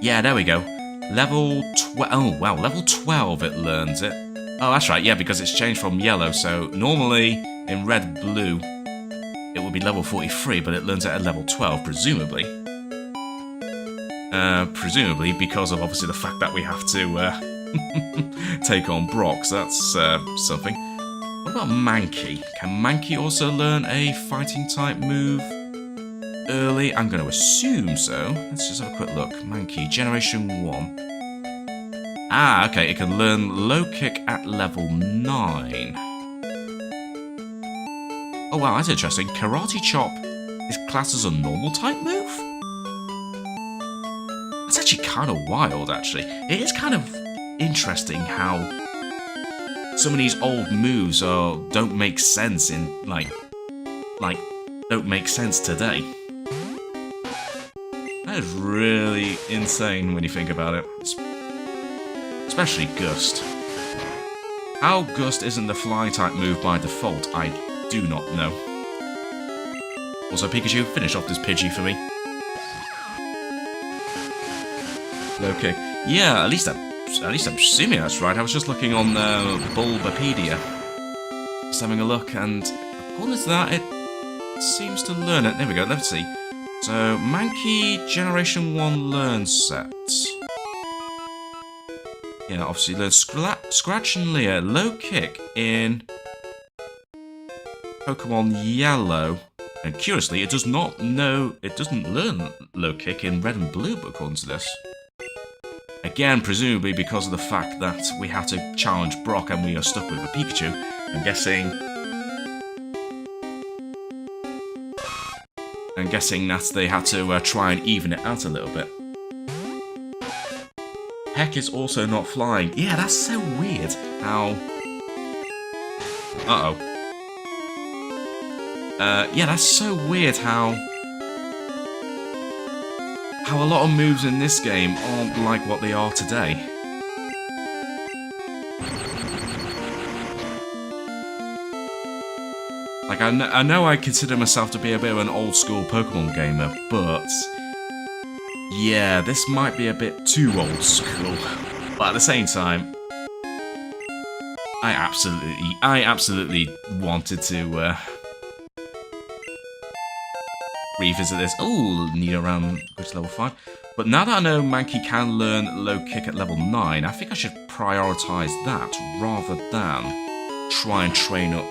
Yeah, there we go. Level 12. Oh, wow, level 12 it learns it. Oh, that's right, yeah, because it's changed from yellow. So normally in red blue it would be level 43, but it learns it at level 12, presumably. Presumably because of obviously the fact that we have to take on Brock, so that's something. What about Mankey? Can Mankey also learn a fighting type move early? I'm going to assume so. Let's just have a quick look. Mankey, Generation 1. Ah, okay, it can learn Low Kick at level 9. Oh wow, that's interesting. Karate Chop is classed as a normal type move? That's actually kind of wild, actually. It is kind of interesting how some of these old moves don't make sense in, like, don't make sense today. That is really insane when you think about it. Especially Gust. How Gust isn't the fly type move by default, I do not know. Also, Pikachu, finish off this Pidgey for me. Okay. Yeah, at least I'm assuming that's right. I was just looking on Bulbapedia. Just having a look, and according to that, it seems to learn it. There we go, let's see. So, Mankey Generation 1 Learn Set. Yeah, obviously learns Scratch and Leer, Low Kick in Pokemon Yellow. And curiously, it doesn't learn Low Kick in Red and Blue, according to this. Again, presumably because of the fact that we had to challenge Brock and we are stuck with a Pikachu. I'm guessing that they had to try and even it out a little bit. Heck is also not flying. Yeah, that's so weird how... Uh-oh. Yeah, that's so weird how a lot of moves in this game aren't like what they are today. Like, I know I consider myself to be a bit of an old-school Pokemon gamer, but... yeah, this might be a bit too old-school. But at the same time, I absolutely wanted to revisit this. Oh, need around go to level 5. But now that I know Mankey can learn low kick at level 9, I think I should prioritise that rather than try and train up.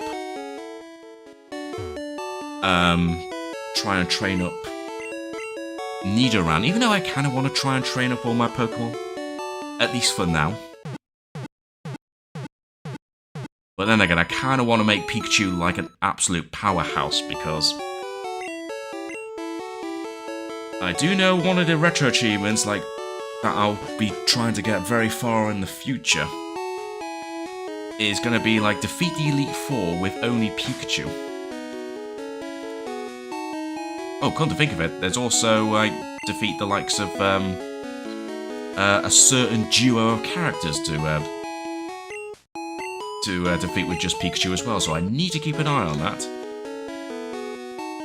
Nidoran, even though I kind of want to try and train up all my Pokemon, at least for now. But then again, I kind of want to make Pikachu like an absolute powerhouse because I do know one of the retro achievements like that I'll be trying to get very far in the future is going to be like defeat the Elite Four with only Pikachu. Oh, come to think of it, there's also like defeat the likes of a certain duo of characters to defeat with just Pikachu as well. So I need to keep an eye on that.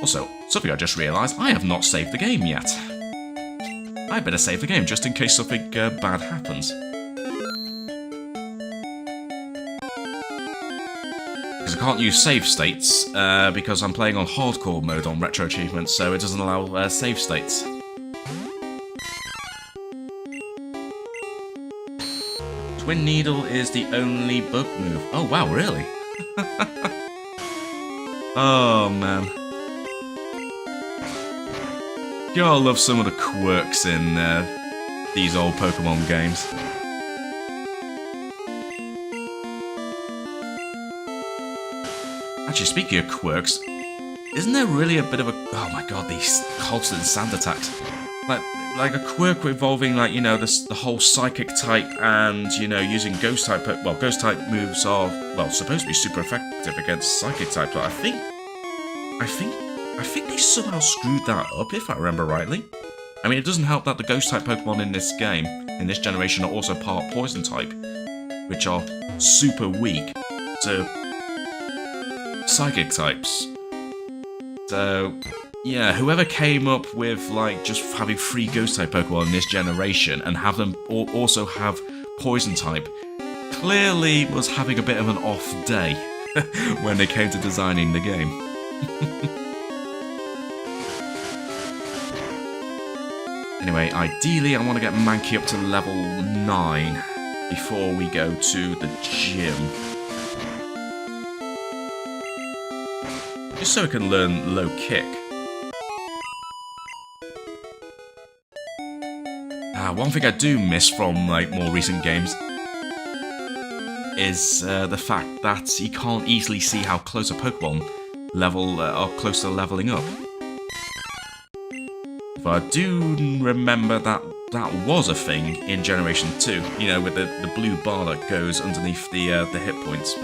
Also, something I just realised: I have not saved the game yet. I better save the game just in case something bad happens. Because I can't use save states because I'm playing on hardcore mode on Retro Achievements, so it doesn't allow save states. Twin Needle is the only bug move. Oh wow, really? Oh man. Gotta love some of the quirks in these old Pokemon games. Actually, speaking of quirks, isn't there really a bit of a... oh my god, these constant sand attacks. Like a quirk involving, like, you know, the whole psychic type and, you know, using ghost type... well, ghost type moves are, well, supposed to be super effective against psychic type, but I think they somehow screwed that up, if I remember rightly. I mean, it doesn't help that the ghost type Pokemon in this game, in this generation, are also part poison type, which are super weak to psychic types. So, yeah, whoever came up with, like, just having 3 ghost type Pokemon in this generation and have them also have poison type, clearly was having a bit of an off day when they came to designing the game. Anyway, ideally I want to get Mankey up to level 9 before we go to the gym. Just so it can learn low kick. One thing I do miss from like more recent games is the fact that you can't easily see how close a Pokemon level are close to leveling up. But I do remember that was a thing in Generation 2, you know, with the blue bar that goes underneath the hit points.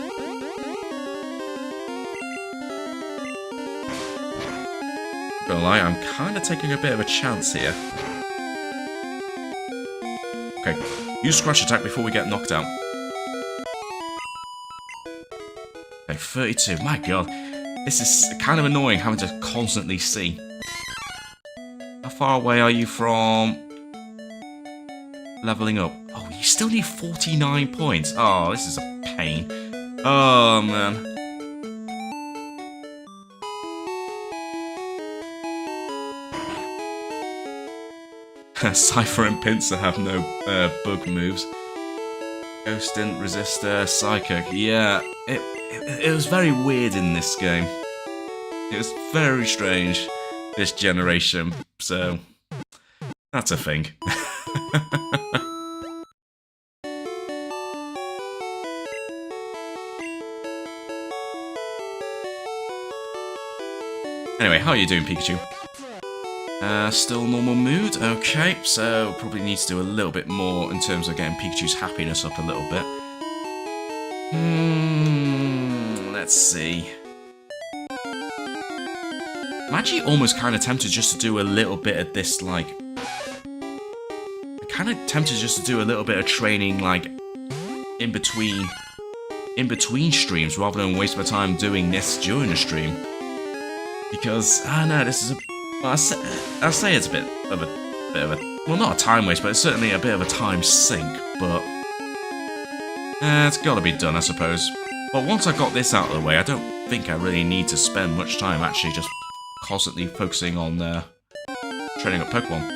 Gonna lie, I'm kind of taking a bit of a chance here. Okay, use Scratch Attack before we get knocked out. Okay, 32, my god. This is kind of annoying having to constantly see. How far away are you from leveling up? Oh, you still need 49 points. Oh, this is a pain. Oh, man. Cypher and Pinsir have no bug moves. Ghost didn't resist Psychic. Yeah, it was very weird in this game. It was very strange, this generation, so that's a thing. Anyway, how are you doing, Pikachu? Still normal mood? Okay, so probably need to do a little bit more in terms of getting Pikachu's happiness up a little bit. Let's see. I'm actually almost kind of tempted just to do a little bit of this, like... I'm kind of tempted just to do a little bit of training, like, in between streams, rather than waste my time doing this during the stream. Because, I don't know, this is a... Well, I'll say it's a bit of a... Well, not a time waste, but it's certainly a bit of a time sink, but... it's gotta be done, I suppose. But once I got this out of the way, I don't think I really need to spend much time actually just constantly focusing on training up Pokemon.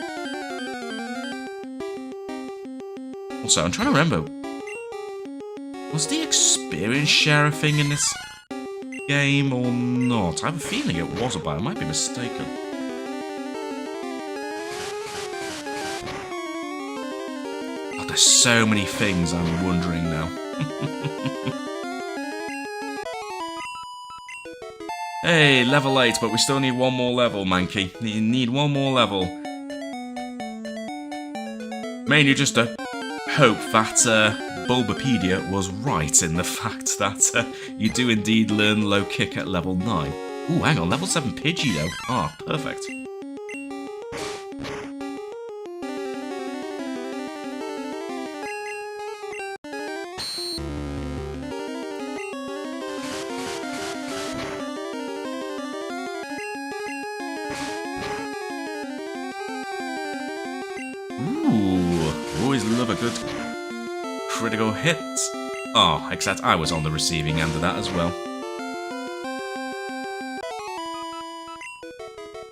Also, I'm trying to remember, was the experience share a thing in this game or not? I have a feeling it wasn't, but I might be mistaken. Oh, there's so many things I'm wondering now. Hey, level 8, but we still need one more level, Mankey. You need one more level. Mainly just to hope that Bulbapedia was right in the fact that you do indeed learn low kick at level 9. Ooh, hang on, level 7 Pidgey though. Ah, perfect. Always love a good critical hit. Oh, except I was on the receiving end of that as well.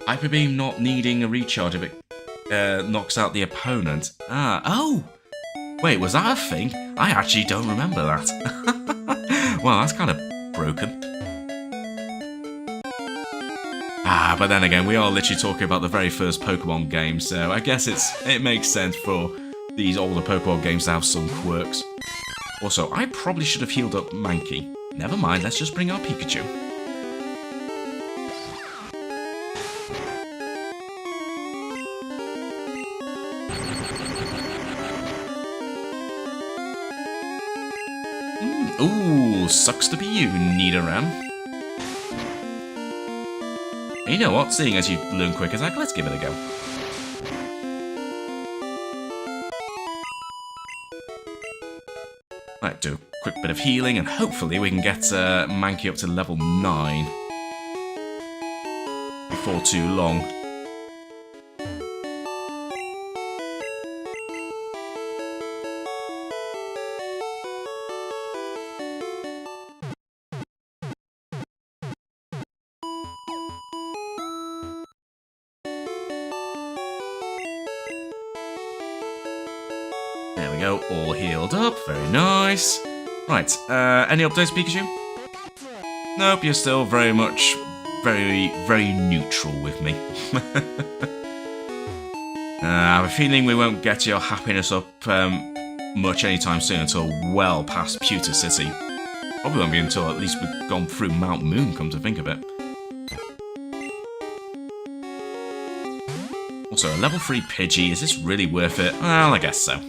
Hyper Beam not needing a recharge if it knocks out the opponent. Ah, oh! Wait, was that a thing? I actually don't remember that. Well, that's kind of broken. Ah, but then again, we are literally talking about the very first Pokemon game, so I guess it makes sense for these older Pokemon games to have some quirks. Also, I probably should have healed up Mankey. Never mind, let's just bring our Pikachu. Ooh, sucks to be you, Nidoran. You know what, seeing as you learn quick attack, let's give it a go. Right, do a quick bit of healing, and hopefully we can get Mankey up to level 9 before too long. There we go, all healed up, very nice. Right, any updates, Pikachu? Nope, you're still very much, very neutral with me. I have a feeling we won't get your happiness up much anytime soon until well past Pewter City. Probably won't be until at least we've gone through Mount Moon, come to think of it. Also, a level 3 Pidgey, is this really worth it? Well, I guess so.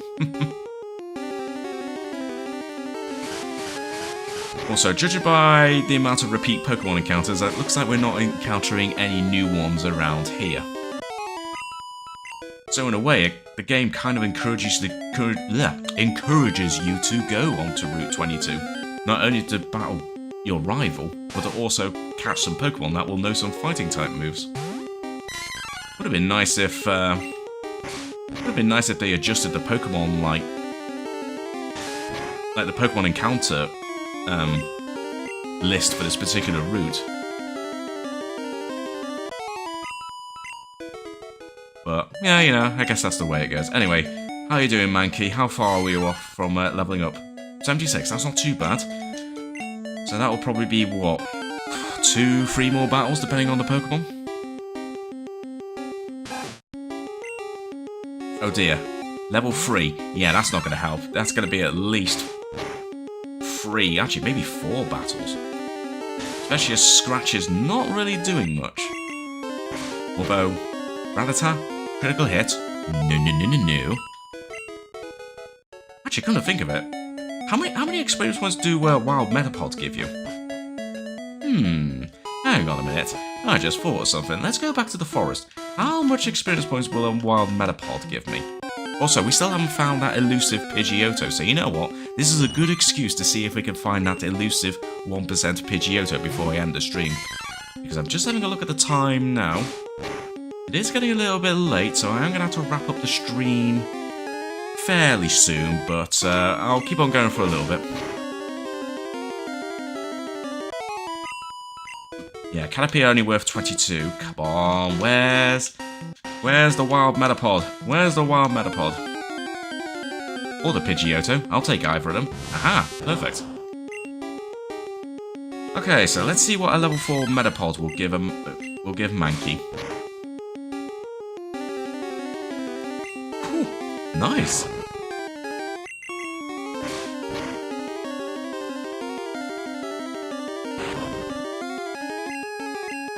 Also, judging by the amount of repeat Pokemon encounters, it looks like we're not encountering any new ones around here. So in a way, the game kind of encourages you to go onto Route 22. Not only to battle your rival, but to also catch some Pokemon that will know some fighting type moves. Would have been nice if they adjusted the Pokemon like the Pokemon encounter list for this particular route. But yeah, you know, I guess that's the way it goes. Anyway, how are you doing, Mankey? How far are we off from leveling up? 76. That's not too bad. So that will probably be what, 2-3 more battles depending on the Pokemon. Oh dear. Level 3. Yeah, that's not going to help. That's going to be at least 3, actually maybe 4 battles. Especially as Scratch is not really doing much. Although, Rattata, critical hit. No. Actually, come to think of it, how many experience points do wild Metapods give you? Hang on a minute. I just thought of something. Let's go back to the forest. How much experience points will a wild Metapod give me? Also, we still haven't found that elusive Pidgeotto, so you know what? This is a good excuse to see if we can find that elusive 1% Pidgeotto before I end the stream. Because I'm just having a look at the time now. It is getting a little bit late, so I am going to have to wrap up the stream fairly soon, but I'll keep on going for a little bit. Yeah, Caterpie only worth 22. Come on, where's the wild Metapod? Where's the wild Metapod? Or the Pidgeotto. I'll take either of them. Aha, perfect. Okay, so let's see what a level 4 Metapod will give Mankey. Whew, nice.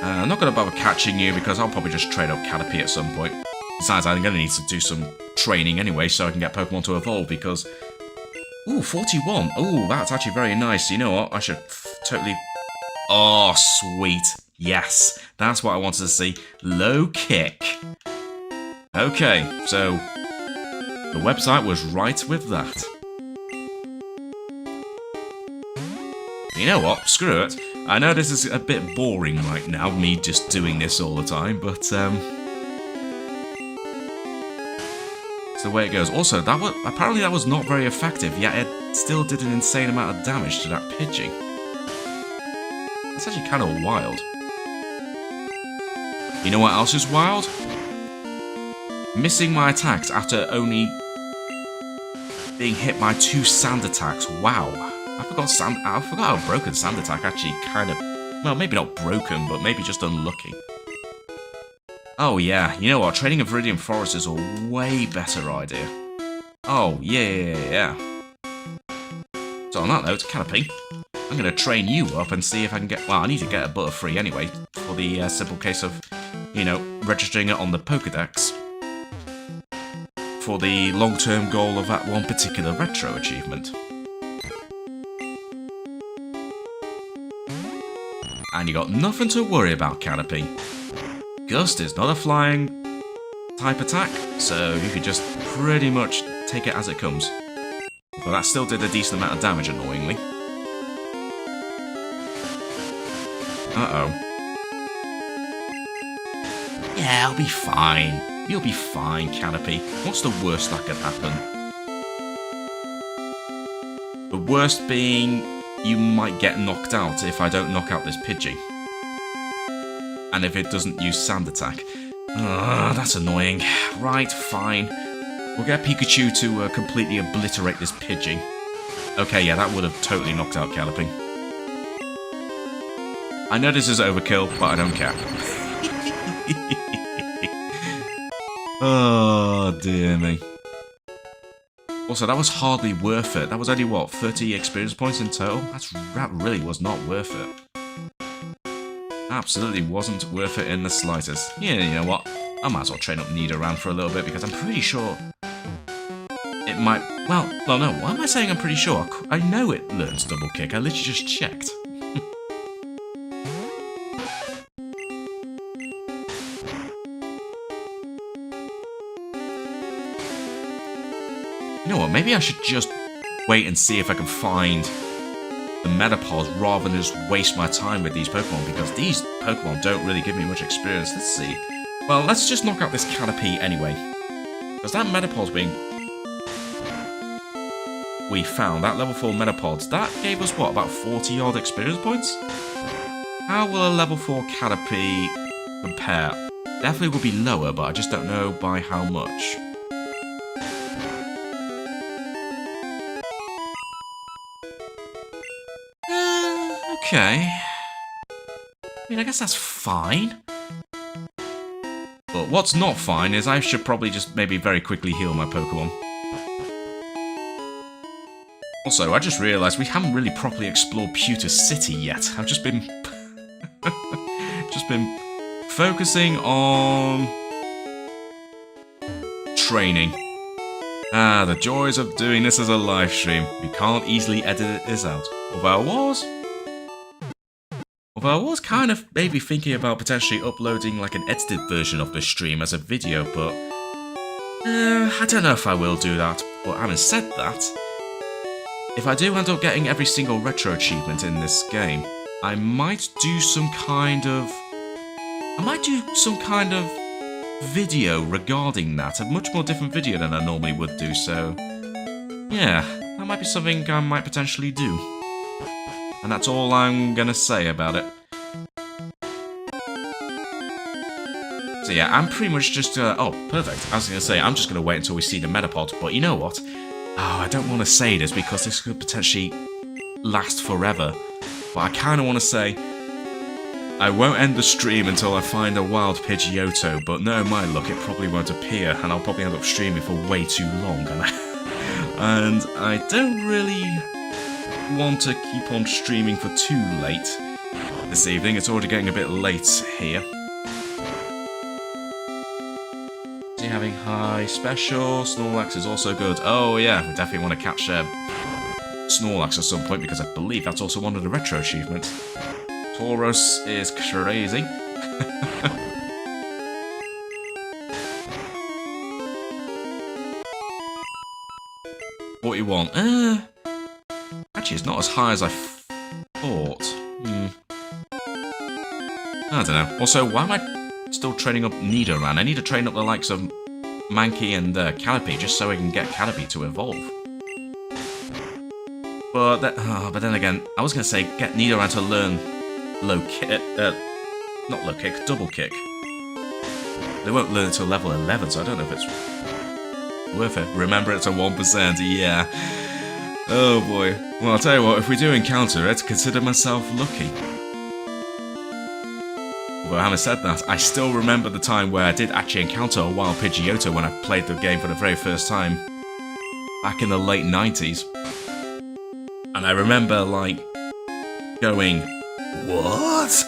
I'm not going to bother catching you because I'll probably just trade up Caterpie at some point. Besides, I'm going to need to do some training anyway so I can get Pokemon to evolve because... Ooh, 41. Ooh, that's actually very nice. You know what? I should totally... Oh, sweet. Yes, that's what I wanted to see. Low kick. Okay, so... The website was right with that. You know what? Screw it. I know this is a bit boring right now, me just doing this all the time, but it's the way it goes. Also, apparently that was not very effective, yet it still did an insane amount of damage to that Pidgey. That's actually kind of wild. You know what else is wild? Missing my attacks after only being hit by 2 sand attacks. Wow. I forgot how broken Sand Attack actually kind of... Well, maybe not broken, but maybe just unlucky. Oh yeah, you know what? Training in Viridian Forest is a way better idea. Oh, yeah. So on that note, Caterpie, I'm going to train you up and see if I can get... Well, I need to get a Butterfree anyway, for the simple case of, you know, registering it on the Pokédex. For the long-term goal of that one particular retro achievement. And you got nothing to worry about, Caterpie. Gust is not a flying type attack, so you could just pretty much take it as it comes. But that still did a decent amount of damage, annoyingly. Uh-oh. Yeah, I'll be fine. You'll be fine, Caterpie. What's the worst that could happen? The worst being... You might get knocked out if I don't knock out this Pidgey. And if it doesn't use Sand Attack. That's annoying. Right, fine. We'll get Pikachu to completely obliterate this Pidgey. Okay, yeah, that would have totally knocked out Caterpie. I know this is overkill, but I don't care. Oh, dear me. Also, that was hardly worth it. That was only, what, 30 experience points in total? That really was not worth it. Absolutely wasn't worth it in the slightest. Yeah, you know what? I might as well train up Nidoran for a little bit, because I'm pretty sure it might... Well, no, why am I saying I'm pretty sure? I know it learns Double Kick. I literally just checked. You know what, maybe I should just wait and see if I can find the Metapod rather than just waste my time with these Pokemon, because these Pokemon don't really give me much experience. Let's see. Well, let's just knock out this Caterpie anyway. Because that Metapod we found, that level 4 Metapod, that gave us, what, about 40 odd experience points? How will a level 4 Caterpie compare? Definitely will be lower, but I just don't know by how much. Okay. I mean, I guess that's fine. But what's not fine is I should probably just maybe very quickly heal my Pokemon. Also, I just realised we haven't really properly explored Pewter City yet. I've just been... focusing on training. Ah, the joys of doing this as a live stream. You can't easily edit this out. Although I was kind of maybe thinking about potentially uploading like an edited version of the stream as a video, but I don't know if I will do that. But having said that, if I do end up getting every single retro achievement in this game, I might do some kind of video regarding that, a much more different video than I normally would do, so yeah, that might be something I might potentially do. And that's all I'm gonna say about it. So yeah, I'm pretty much just, oh, perfect. I was gonna say, I'm just gonna wait until we see the Metapod, but you know what? Oh, I don't want to say this because this could potentially last forever, but I kind of want to say, I won't end the stream until I find a wild Pidgeotto, but no, my luck, it probably won't appear, and I'll probably end up streaming for way too long, and I don't really want to keep on streaming for too late this evening. It's already getting a bit late here. Is he having high special? Snorlax is also good. Oh yeah, we definitely want to catch Snorlax at some point, because I believe that's also one of the retro achievements. Tauros is crazy. $41. Actually, it's not as high as I thought. I don't know. Also, why am I still training up Nidoran? I need to train up the likes of Mankey and Caterpie just so I can get Caterpie to evolve. But then again, I was going to say get Nidoran to learn low kick, not low kick, double kick. They won't learn it till level 11, so I don't know if it's worth it. Remember, it's a 1%, yeah. Oh boy. Well, I'll tell you what, if we do encounter it, consider myself lucky. Although having said that, I still remember the time where I did actually encounter a wild Pidgeotto when I played the game for the very first time, back in the late 90s. And I remember, like, going, what?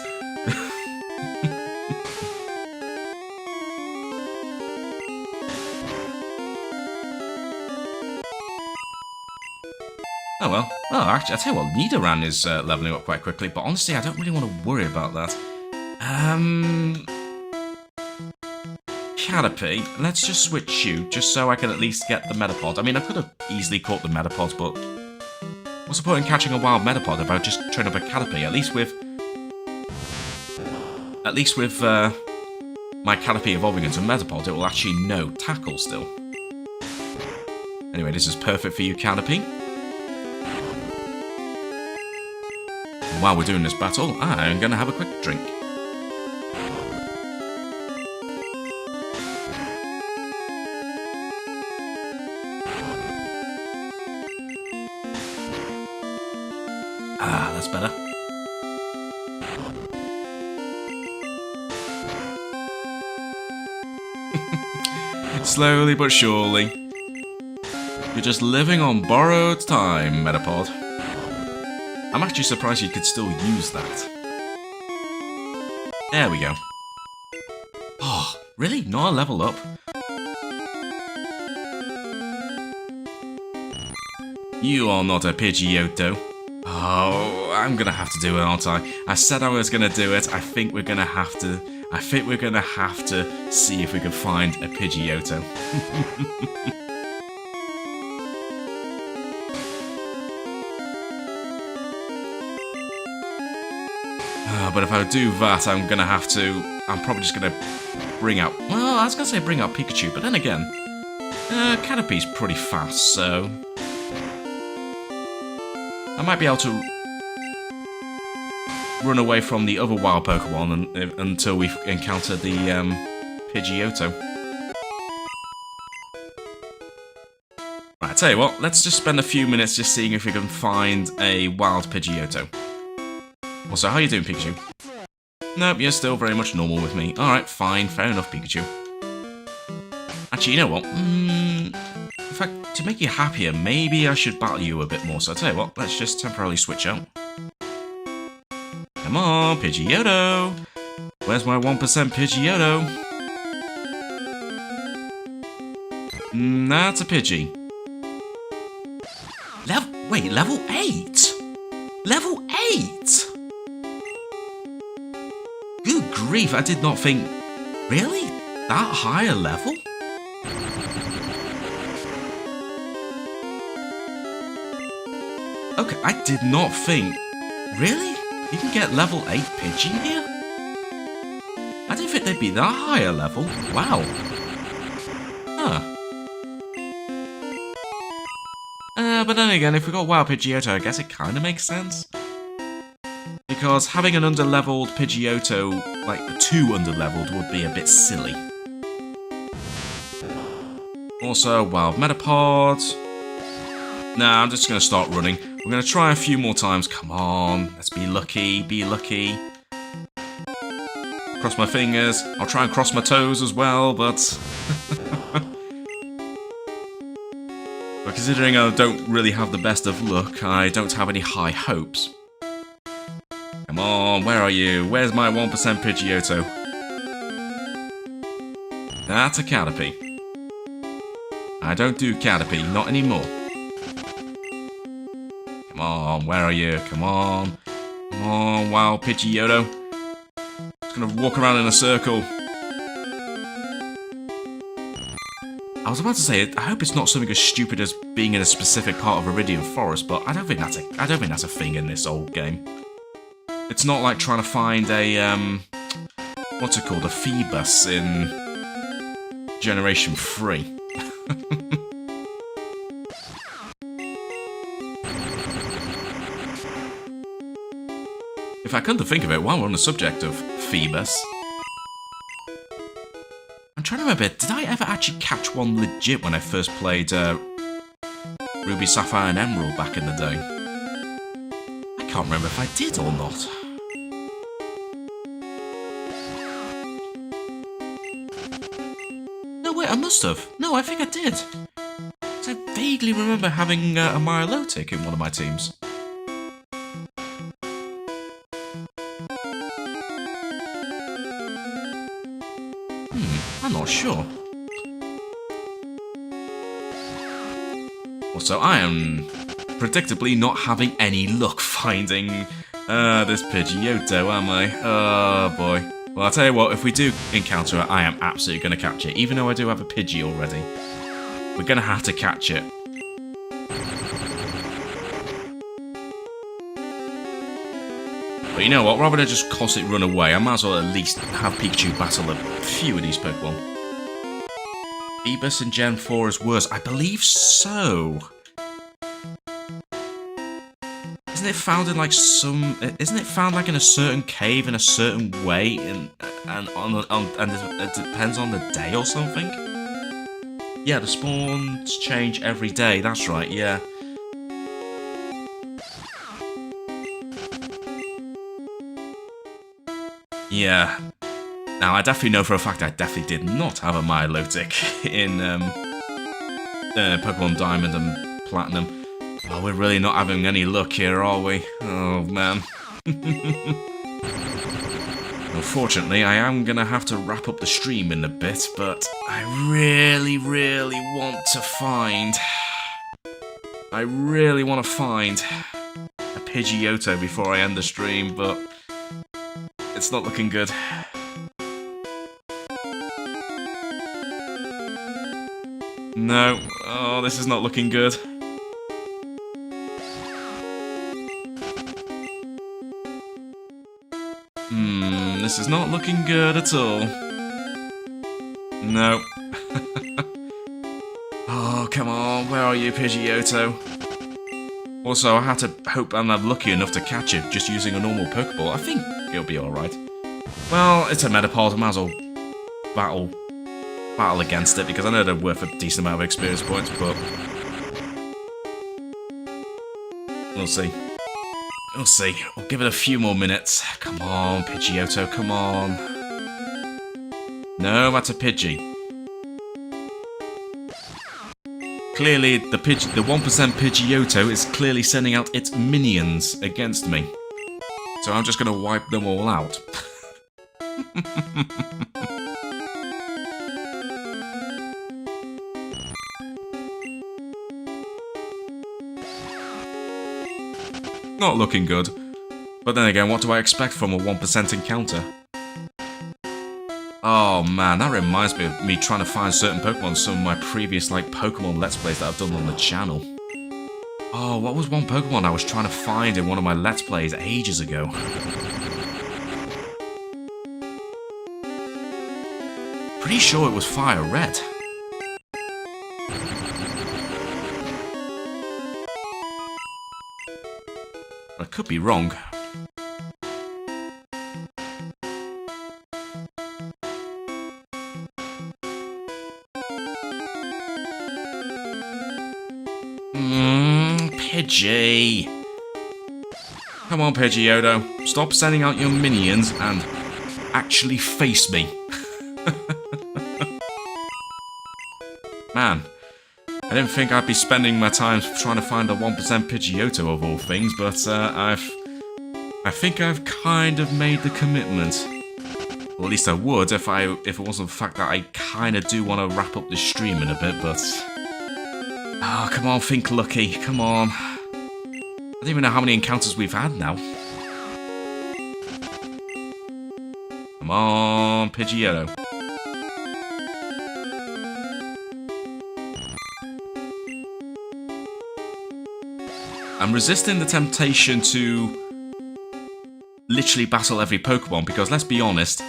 Oh well. Oh, actually, I tell you what, Nidoran is leveling up quite quickly, but honestly, I don't really want to worry about that. Caterpie, let's just switch you, just so I can at least get the Metapod. I mean, I could have easily caught the Metapod, but what's the point in catching a wild Metapod if I just train up a Caterpie? At least with my Caterpie evolving into Metapod, it will actually know Tackle still. Anyway, this is perfect for you, Caterpie. And while we're doing this battle, I'm gonna have a quick drink. Ah, that's better. Slowly but surely. You're just living on borrowed time, Metapod. I'm actually surprised you could still use that. There we go. Oh, really? Not a level up? You are not a Pidgeotto. Oh, I'm gonna have to do it, aren't I? I said I was gonna do it. I think we're gonna have to see if we can find a Pidgeotto. But if I do that, I'm probably just gonna bring out, well, I was gonna say bring out Pikachu, but then again, Caterpie's pretty fast, so I might be able to run away from the other wild Pokemon until we encounter the Pidgeotto. Right, I tell you what, let's just spend a few minutes just seeing if we can find a wild Pidgeotto. Also, how you doing, Pikachu? Nope, you're still very much normal with me. Alright, fine, fair enough, Pikachu. Actually, you know what? In fact, to make you happier, maybe I should battle you a bit more. So I'll tell you what, let's just temporarily switch out. Come on, Pidgeotto! Where's my 1% Pidgeotto? That's a Pidgey. Wait, level 8? Level 8? Good grief, I did not think... Really? That high a level? Okay, I did not think... Really? You can get level 8 Pidgey here? I didn't think they'd be that high a level. Wow. Huh. But then again, if we got WoW Pidgeotto, I guess it kind of makes sense. Because having an under-leveled Pidgeotto, like 2 under-leveled, would be a bit silly. Also, Wild Metapod. Nah, I'm just going to start running. We're going to try a few more times. Come on, let's be lucky, be lucky. Cross my fingers. I'll try and cross my toes as well, but... But considering I don't really have the best of luck, I don't have any high hopes. Come on, where are you? Where's my 1% Pidgeotto? That's a Caterpie. I don't do Caterpie, not anymore. Come on, where are you? Come on. Come on, wow, Pidgeotto. Just gonna walk around in a circle. I was about to say, I hope it's not something as stupid as being in a specific part of Iridian Forest, but I don't think that's a thing in this old game. It's not like trying to find a what's it called, a Phoebus in Generation 3. If I come to think of it, while we're on the subject of Phoebus, I'm trying to remember, did I ever actually catch one legit when I first played Ruby, Sapphire and Emerald back in the day? I can't remember if I did or not. No, wait, I must have. No, I think I did. I vaguely remember having a Milotic in one of my teams. I'm not sure. Also, I am predictably not having any luck finding this Pidgeotto, am I? Oh boy. Well, I'll tell you what, if we do encounter it, I am absolutely going to catch it. Even though I do have a Pidgey already. We're going to have to catch it. But you know what, rather than just constantly run away, I might as well at least have Pikachu battle a few of these Pokemon. Phoebus in Gen 4 is worse. I believe so. Isn't it found in like some... Isn't it found like in a certain cave in a certain way? And it depends on the day or something? Yeah, the spawns change every day. That's right, yeah. Yeah. Now, I definitely know for a fact I definitely did not have a Milotic in Pokemon Diamond and Platinum. Oh, we're really not having any luck here, are we? Oh, man. Unfortunately, I am going to have to wrap up the stream in a bit, but I really, really want to find... I really want to find a Pidgeotto before I end the stream, but... It's not looking good. No. Oh, this is not looking good. This is not looking good at all. No. Oh, come on. Where are you, Pidgeotto? Also, I had to hope I'm lucky enough to catch it just using a normal Pokeball. I think it'll be alright. Well, it's a Metapod. I might as well battle against it, because I know they're worth a decent amount of experience points, but... We'll see. We'll see. We'll give it a few more minutes. Come on, Pidgeotto, come on. No, that's a Pidgey. Clearly, the 1% Pidgeotto is clearly sending out its minions against me. So I'm just going to wipe them all out. Not looking good. But then again, what do I expect from a 1% encounter? Oh man, that reminds me of me trying to find certain Pokemon in some of my previous Pokemon Let's Plays that I've done on the channel. Oh, what was one Pokemon I was trying to find in one of my Let's Plays ages ago? Pretty sure it was Fire Red. I could be wrong. Pidgey. Come on, Pidgeotto. Stop sending out your minions and actually face me. Man, I didn't think I'd be spending my time trying to find a 1% Pidgeotto of all things, but I think I've kind of made the commitment. Or at least I would if it wasn't the fact that I kind of do want to wrap up this stream in a bit, but... Oh, come on, think lucky, come on. I don't even know how many encounters we've had now. Come on, Pidgeotto. I'm resisting the temptation to literally battle every Pokemon because let's be honest,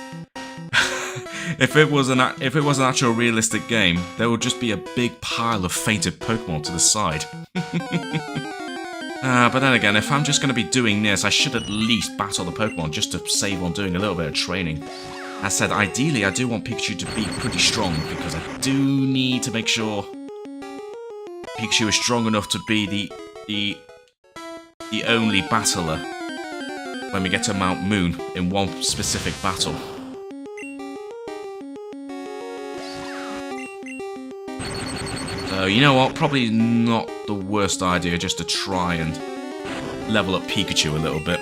if it was an actual realistic game, there would just be a big pile of fainted Pokemon to the side. But then again, if I'm just going to be doing this, I should at least battle the Pokemon just to save on doing a little bit of training. As said, ideally I do want Pikachu to be pretty strong because I do need to make sure Pikachu is strong enough to be the only battler when we get to Mount Moon in one specific battle. So, you know what? Probably not the worst idea just to try and level up Pikachu a little bit.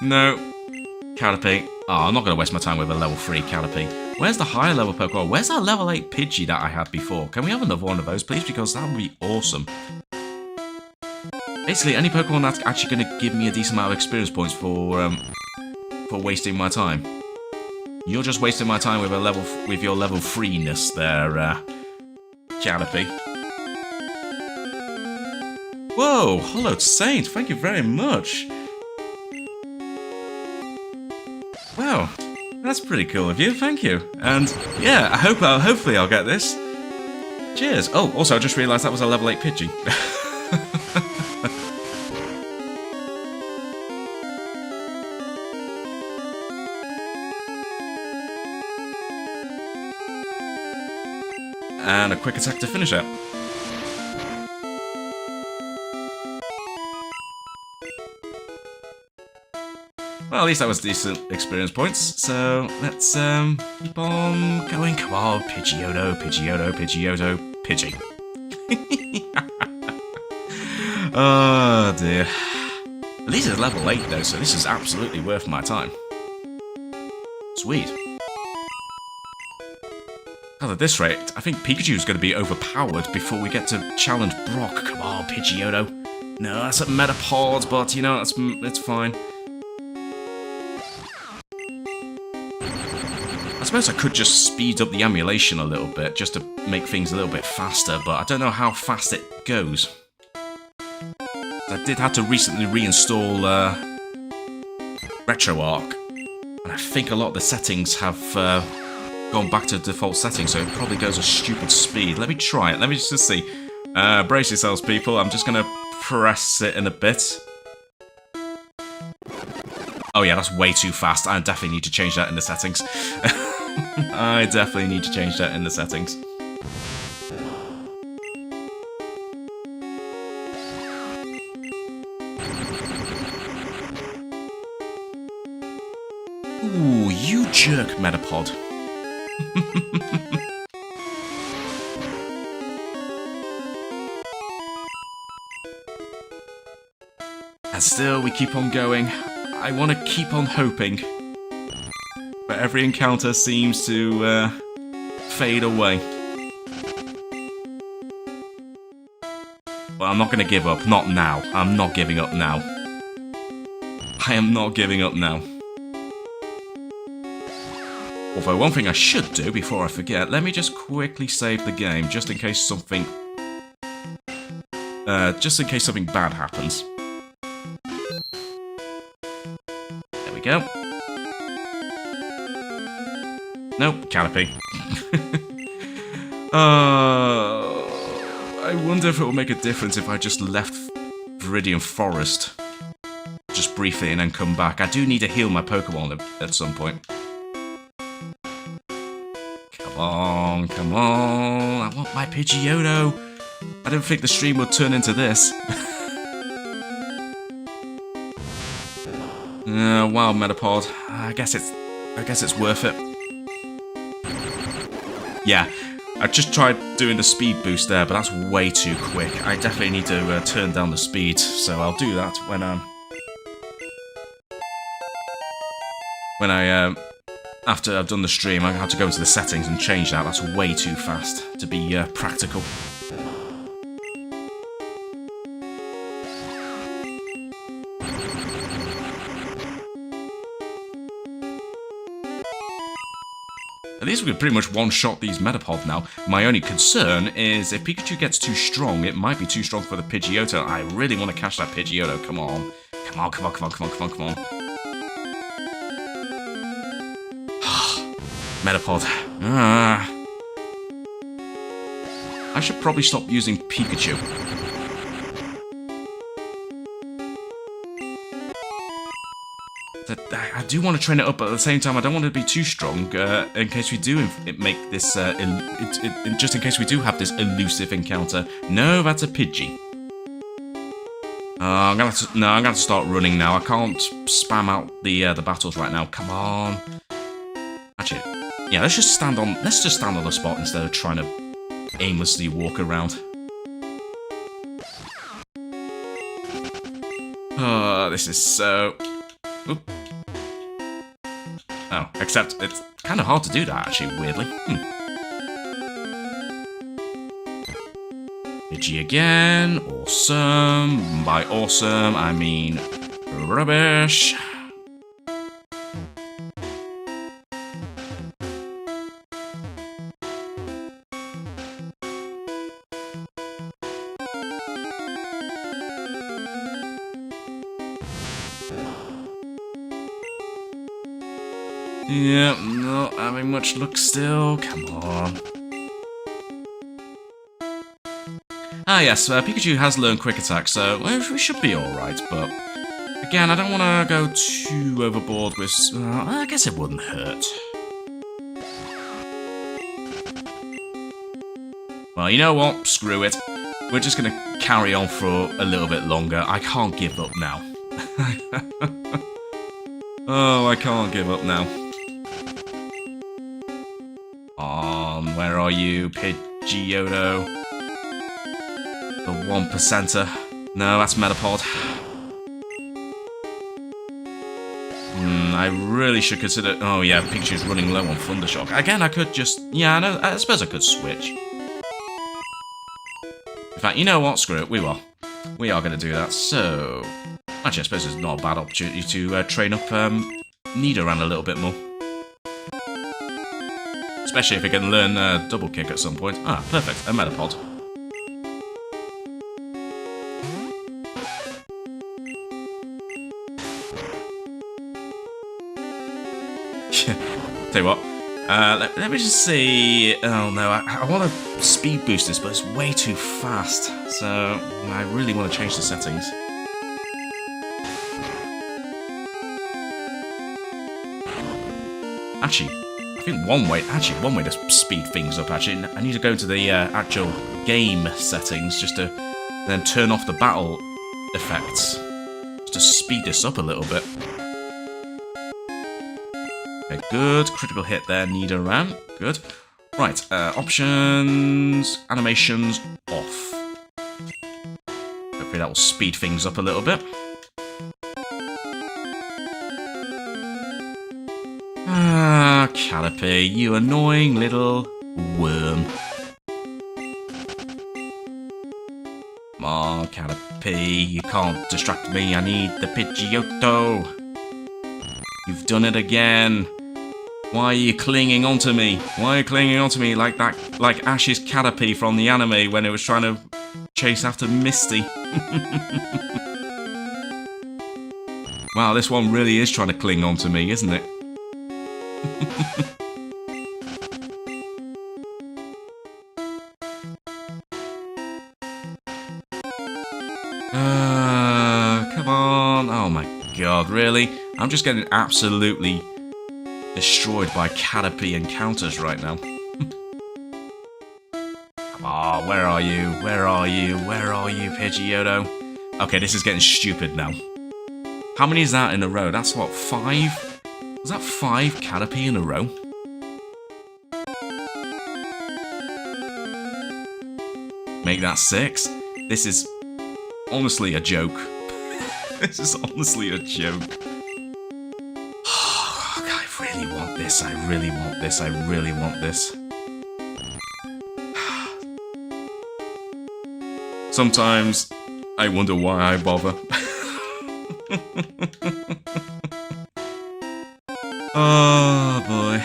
No. Caterpie. Oh, I'm not going to waste my time with a level 3 Caterpie. Where's the higher level Pokemon? Where's that level 8 Pidgey that I had before? Can we have another one of those, please? Because that would be awesome. Basically, any Pokemon that's actually going to give me a decent amount of experience points for wasting my time. You're just wasting my time with your level 3-ness there, Caterpie. Whoa, Hollowed Saint, thank you very much. Wow, that's pretty cool of you, thank you. And yeah, hopefully I'll get this. Cheers. Oh, also I just realised that was a level 8 Pidgey. And a quick attack to finish it. Well, at least that was decent experience points, so let's keep on going. Come on, Pidgeotto, Pidgeotto, Pidgeotto, Pidgey. Oh dear. At least it's level 8 though, so this is absolutely worth my time. Sweet. Well, at this rate, I think Pikachu's going to be overpowered before we get to challenge Brock. Come on, Pidgeotto. No, that's a Metapod, but you know, it's fine. I suppose I could just speed up the emulation a little bit, just to make things a little bit faster, but I don't know how fast it goes. I did have to recently reinstall RetroArch, and I think a lot of the settings have gone back to default settings, so it probably goes a stupid speed. Let me try it, let me just see. Brace yourselves, people, I'm just going to press it in a bit. Oh yeah, that's way too fast. I definitely need to change that in the settings. I definitely need to change that in the settings. Ooh, you jerk, Metapod. And still, we keep on going. I want to keep on hoping. But every encounter seems to fade away. But I'm not going to give up. Not now. I'm not giving up now. I am not giving up now. Although one thing I should do before I forget, let me just quickly save the game, just in case something bad happens. There we go. Nope, canopy. I wonder if it will make a difference if I just left Viridian Forest just briefly and then come back. I do need to heal my Pokemon at some point. Come on, come on. I want my Pidgeotto. I didn't think the stream would turn into this. Wild Metapod. I guess it's worth it. Yeah, I just tried doing the speed boost there, but that's way too quick. I definitely need to turn down the speed, so I'll do that when after I've done the stream. I have to go into the settings and change that. That's way too fast to be practical. At least we could pretty much one-shot these Metapod now. My only concern is if Pikachu gets too strong, it might be too strong for the Pidgeotto. I really want to catch that Pidgeotto. Come on. Come on, come on, come on, come on, come on, come on. Metapod. I should probably stop using Pikachu. I do want to train it up, but at the same time, I don't want it to be too strong in case we do make this. Just in case we do have this elusive encounter. No, that's a Pidgey. I'm gonna have to start running now. I can't spam out the battles right now. Come on. Actually, yeah. Let's just stand on the spot instead of trying to aimlessly walk around. Oh, this is so. Oop. Oh, except it's kind of hard to do that, actually, weirdly. Pidgey again. Awesome. By awesome, I mean rubbish. Yeah, not having much luck still. Come on. Ah yes, Pikachu has learned Quick Attack, so we should be alright, but again, I don't want to go too overboard with... I guess it wouldn't hurt. Well, you know what? Screw it. We're just going to carry on for a little bit longer. I can't give up now. Oh, I can't give up now. Where are you, Pidgeotto? The 1%er. No, that's Metapod. I really should consider... Oh yeah, Pikachu's running low on Thundershock. Again, I could just... Yeah, I suppose I could switch. In fact, you know what? Screw it, we will. We are going to do that, so... Actually, I suppose it's not a bad opportunity to train up Nidoran a little bit more. Especially if it can learn Double Kick at some point. Ah, perfect. A Metapod. Tell you what. Let me just see... Oh no, I want to speed boost this, but it's way too fast. So, I really want to change the settings. Actually... I think one way to speed things up, actually, I need to go to the actual game settings just to then turn off the battle effects, just to speed this up a little bit. Okay, good. Critical hit there, Nidoran. Good. Right, options, animations, off. Hopefully that will speed things up a little bit. Caterpie, you annoying little worm. Come on, Caterpie, you can't distract me, I need the Pidgeotto. You've done it again. Why are you clinging onto me? Why are you clinging onto me like that, like Ash's Caterpie from the anime when it was trying to chase after Misty? Wow, this one really is trying to cling onto me, isn't it? Come on. Oh my god, really? I'm just getting absolutely destroyed by Caterpie encounters right now. Come on, where are you? Where are you? Where are you, Pidgeotto? Okay, this is getting stupid now. How many is that in a row? That's what, 5? Was that 5 Caterpie in a row? Make that 6? This is honestly a joke. This is honestly a joke. Oh, I really want this. I really want this. I really want this. Sometimes I wonder why I bother. Oh boy.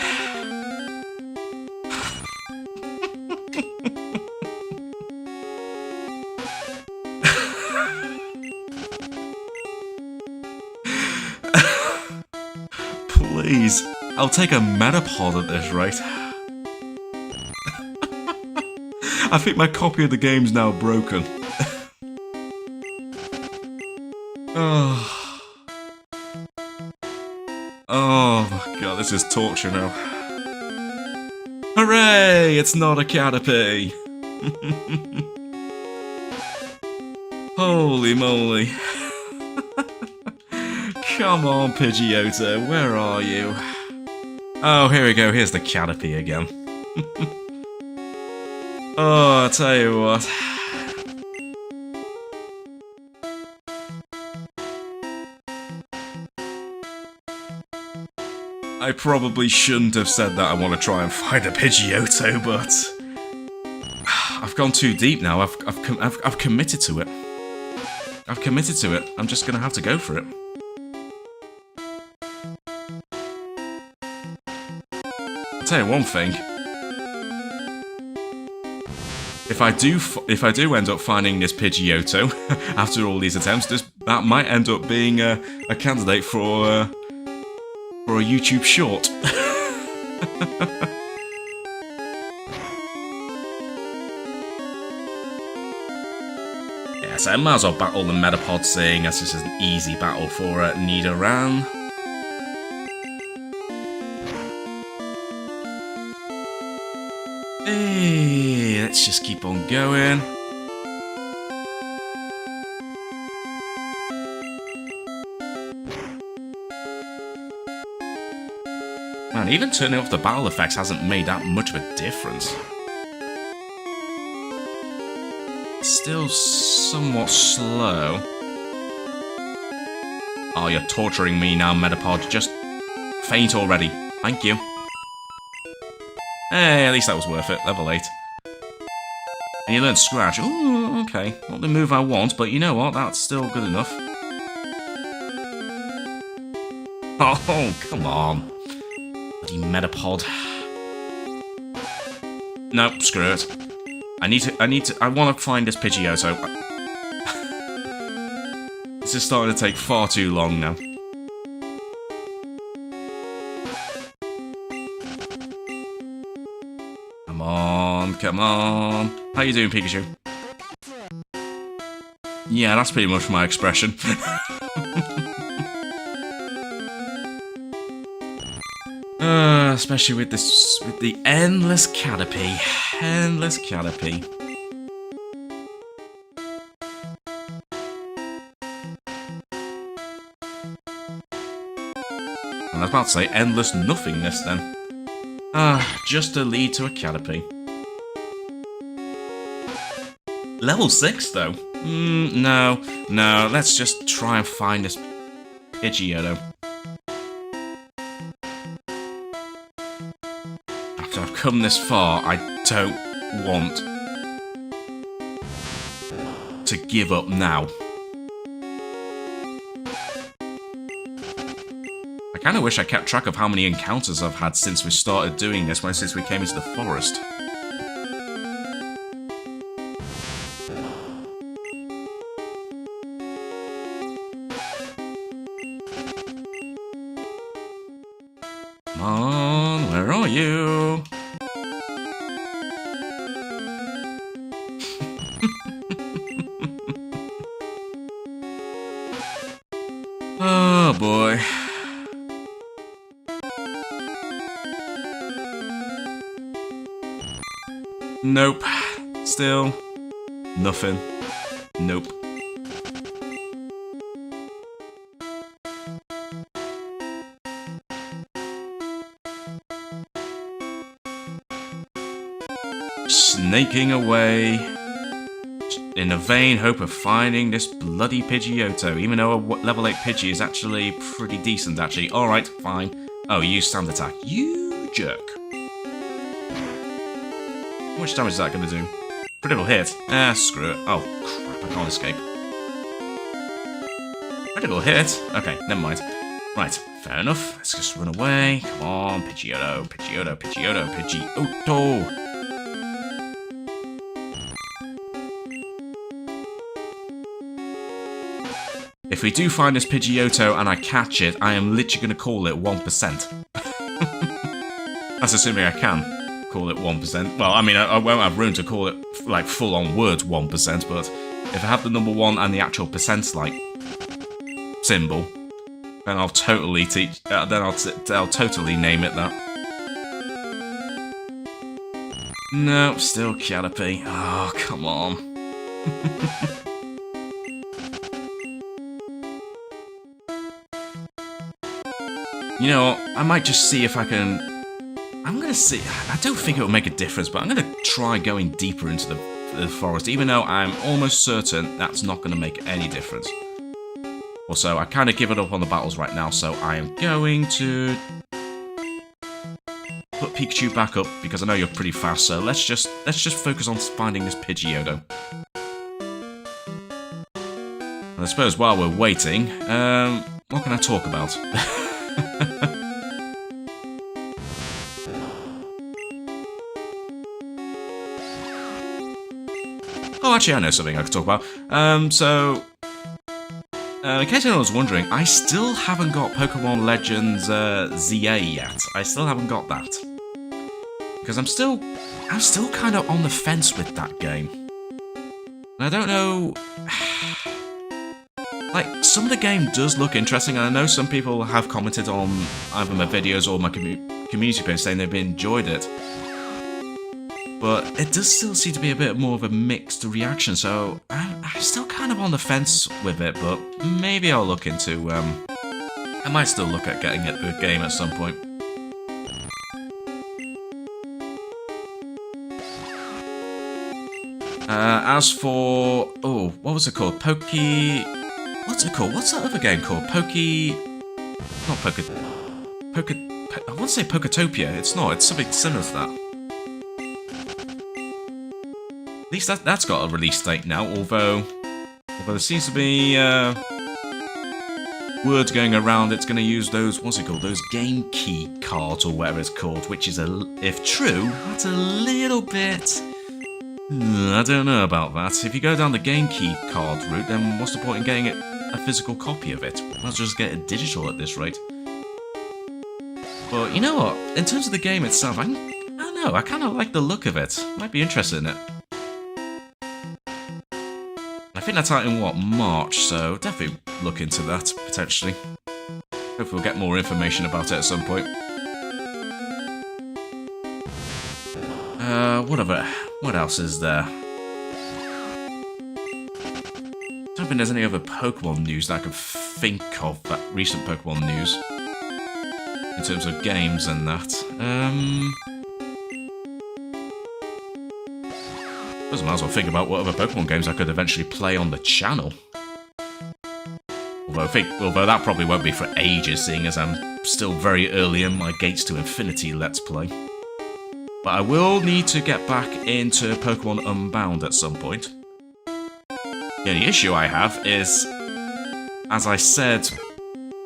Please, I'll take a Metapod at this rate. I think my copy of the game's now broken. Oh my god, this is torture now. Hooray! It's not a Caterpie! Holy moly. Come on, Pidgeotto, where are you? Oh, here we go, here's the Caterpie again. Oh, I'll tell you what. I probably shouldn't have said that I want to try and find a Pidgeotto, but I've gone too deep now. I've committed to it. I've committed to it. I'm just gonna have to go for it. I'll tell you one thing. If I do end up finding this Pidgeotto after all these attempts, that might end up being a candidate for a YouTube short. Yeah, so I might as well battle the Metapod, seeing as this is an easy battle for Nidoran. Hey, let's just keep on going. Man, even turning off the battle effects hasn't made that much of a difference. Still somewhat slow. Oh, you're torturing me now, Metapod. Just faint already. Thank you. Hey, at least that was worth it. Level 8. And you learned Scratch. Ooh, okay. Not the move I want, but you know what? That's still good enough. Oh, come on. Bloody Metapod. Nope, screw it. I want to find this Pidgeotto. This is starting to take far too long now. Come on, come on. How you doing, Pikachu? Yeah, that's pretty much my expression. Especially with the endless Caterpie. Endless Caterpie. And I was about to say endless nothingness then. Just a lead to a Caterpie. Level 6 though? No, let's just try and find this Pidgeotto. come this far, I don't want to give up now. I kind of wish I kept track of how many encounters I've had since we started doing this, since we came into the forest. Come on, where are you? Oh boy. Nope. Still nothing. Nope. Snaking away in a vain hope of finding this bloody Pidgeotto, even though a level 8 Pidgey is actually pretty decent, actually. Alright, fine. Oh, you use stand attack. You jerk. How much damage is that going to do? Critical hit. Ah, screw it. Oh, crap, I can't escape. Critical hit? Okay, never mind. Right, fair enough. Let's just run away. Come on, Pidgeotto, Pidgeotto, Pidgeotto, Pidgeotto. If we do find this Pidgeotto and I catch it, I am literally going to call it 1%. That's assuming I can call it 1%. Well, I mean, I won't have room to call it, like, full-on words 1%, but if I have the number 1 and the actual percent, like, symbol, then I'll totally I'll totally name it that. No, still Caterpie. Oh, come on. You know, I might just see if I can... I'm going to see... I don't think it'll make a difference, but I'm going to try going deeper into the forest, even though I'm almost certain that's not going to make any difference. Also, I kind of give it up on the battles right now, so I am going to put Pikachu back up, because I know you're pretty fast, so let's just focus on finding this Pidgeotto. And I suppose while we're waiting, what can I talk about? Oh, actually, I know something I could talk about. In case anyone was wondering, I still haven't got Pokemon Legends ZA yet. I still haven't got that. Because I'm still kind of on the fence with that game. And I don't know... Like, some of the game does look interesting, and I know some people have commented on either my videos or my community page saying they've enjoyed it. But it does still seem to be a bit more of a mixed reaction, so I'm still kind of on the fence with it, but maybe I'll look into... I might still look at getting it the game at some point. As for... Oh, what was it called? What's it called? What's that other game called? Not Poke... I want to say Poketopia. It's not. It's something similar to that. At least that's got a release date now, although there seems to be words going around it's going to use those, what's it called, those game key cards or whatever it's called, which is, if true, that's a little bit... I don't know about that. If you go down the game key card route, then what's the point in getting a physical copy of it? Let's just get it digital at this rate. But you know what? In terms of the game itself, I don't know. I kind of like the look of it. Might be interested in it. I think that's out in, what, March, so definitely look into that, potentially. Hopefully we'll get more information about it at some point. What else is there? I don't think there's any other Pokemon news that I can think of, that recent Pokemon news. In terms of games and that. I might as well think about what other Pokemon games I could eventually play on the channel. Although that probably won't be for ages, seeing as I'm still very early in my Gates to Infinity Let's Play. But I will need to get back into Pokemon Unbound at some point. The only issue I have is, as I said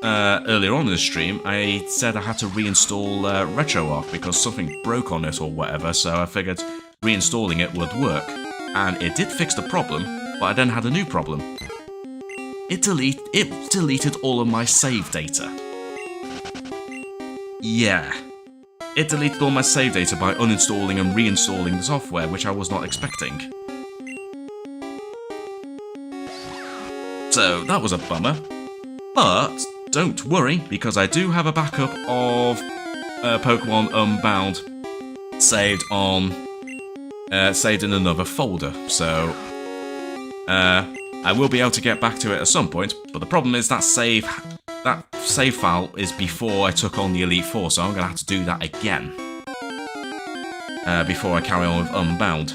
earlier on in the stream, I said I had to reinstall RetroArch because something broke on it or whatever, so I figured reinstalling it would work. And it did fix the problem, but I then had a new problem. It deleted all of my save data. Yeah. It deleted all my save data by uninstalling and reinstalling the software, which I was not expecting. So that was a bummer. But don't worry, because I do have a backup of Pokemon Unbound saved in another folder. So I will be able to get back to it at some point. But the problem is that save file is before I took on the Elite Four, so I'm gonna have to do that again before I carry on with Unbound.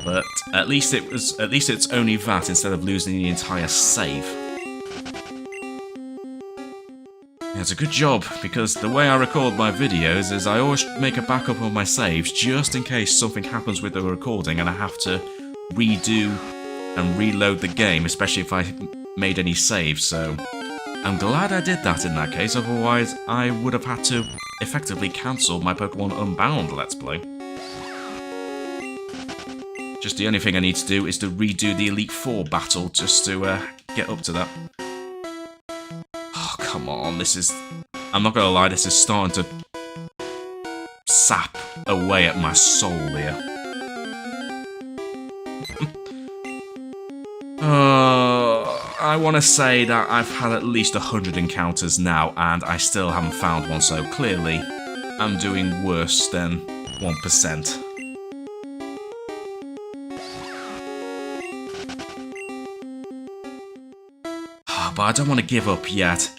But at least it's only that instead of losing the entire save. Yeah, it's a good job, because the way I record my videos is I always make a backup of my saves just in case something happens with the recording and I have to redo and reload the game, especially if I made any saves, so I'm glad I did that in that case, otherwise I would have had to effectively cancel my Pokemon Unbound Let's Play. Just the only thing I need to do is to redo the Elite Four battle just to get up to that. Oh, come on, this is... I'm not gonna lie, this is starting to sap away at my soul here. I want to say that I've had at least 100 encounters now, and I still haven't found one, so clearly I'm doing worse than 1%. But I don't want to give up yet.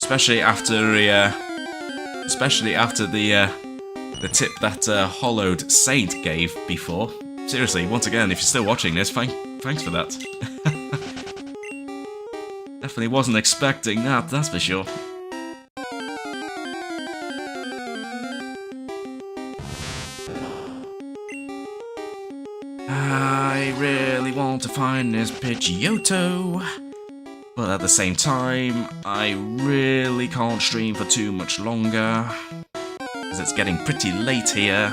Especially after the tip that Hollowed Saint gave before. Seriously, once again, if you're still watching this, thanks for that. Definitely wasn't expecting that, that's for sure. I really want to find this Pidgeotto, but at the same time, I really can't stream for too much longer, because it's getting pretty late here.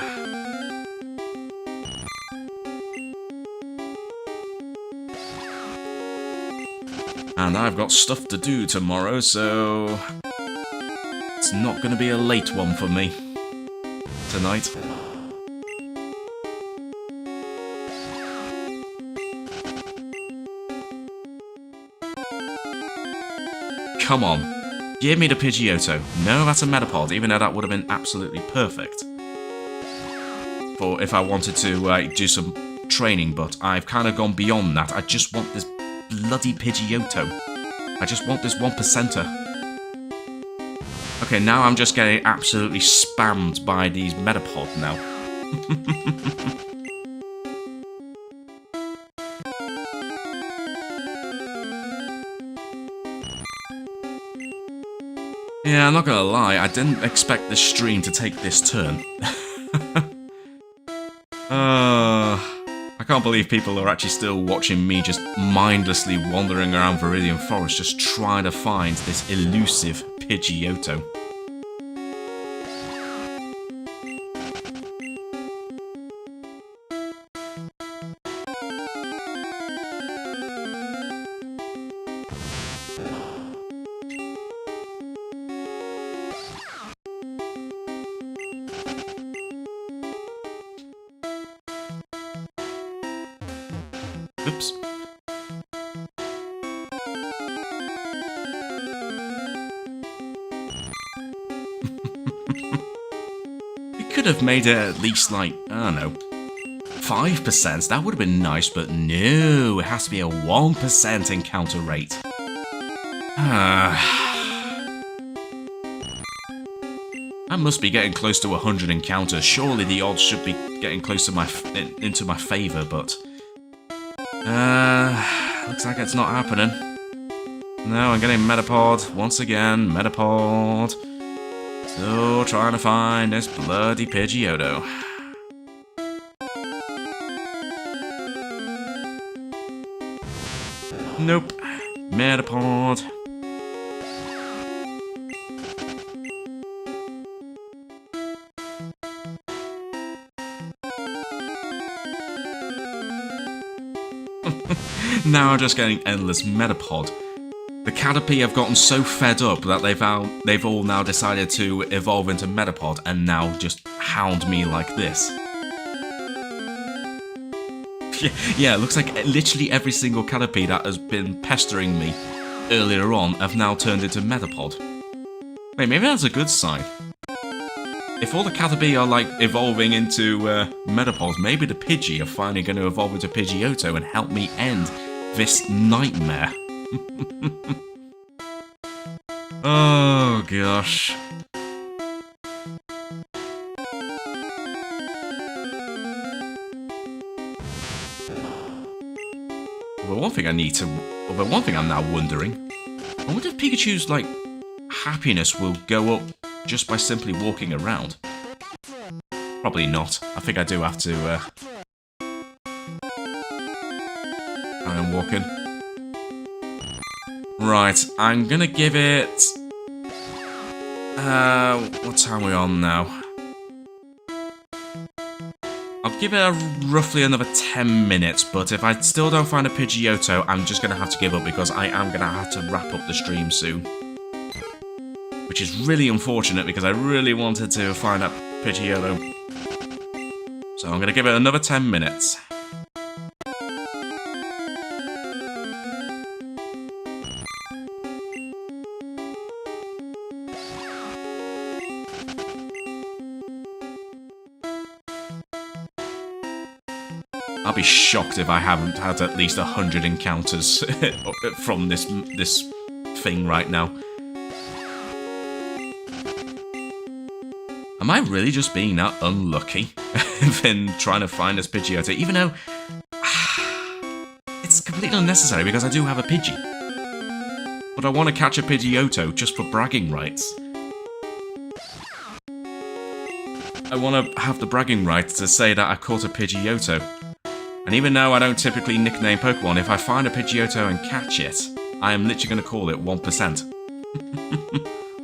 And I've got stuff to do tomorrow, so it's not going to be a late one for me tonight. Come on, give me the Pidgeotto. No, that's a Metapod, even though that would have been absolutely perfect for if I wanted to do some training, but I've kind of gone beyond that. I just want this bloody Pidgeotto. I just want this 1%er. Okay, now I'm just getting absolutely spammed by these Metapod now. Yeah, I'm not gonna lie, I didn't expect this stream to take this turn. I can't believe people are actually still watching me just mindlessly wandering around Viridian Forest just trying to find this elusive Pidgeotto. Oops. We could have made it at least like, I don't know, 5%. That would have been nice, but no, it has to be a 1% encounter rate. I must be getting close to 100 encounters. Surely the odds should be getting close to into my favor, but looks like it's not happening. No, I'm getting Metapod once again. Metapod. Still trying to find this bloody Pidgeotto. Nope. Metapod. Now I'm just getting endless Metapod. The Caterpie have gotten so fed up that they've all now decided to evolve into Metapod and now just hound me like this. Yeah, it looks like literally every single Caterpie that has been pestering me earlier on have now turned into Metapod. Wait, maybe that's a good sign. If all the Caterpie are like evolving into Metapods, maybe the Pidgey are finally going to evolve into Pidgeotto and help me end this nightmare. Oh gosh. Well, one thing I'm now wondering, I wonder if Pikachu's like happiness will go up just by simply walking around. Probably not. I think I do have to carry on walking. Right, I'm gonna give it... what time are we on now? I'll give it roughly another 10 minutes, but if I still don't find a Pidgeotto, I'm just gonna have to give up because I am gonna have to wrap up the stream soon. Which is really unfortunate because I really wanted to find that Pidgeotto. So I'm gonna give it another 10 minutes. I'll be shocked if I haven't had at least 100 encounters from this thing right now. Am I really just being that unlucky in trying to find this Pidgeotto? Even though it's completely unnecessary because I do have a Pidgey. But I want to catch a Pidgeotto just for bragging rights. I want to have the bragging rights to say that I caught a Pidgeotto. And even though I don't typically nickname Pokemon, if I find a Pidgeotto and catch it, I am literally going to call it 1%.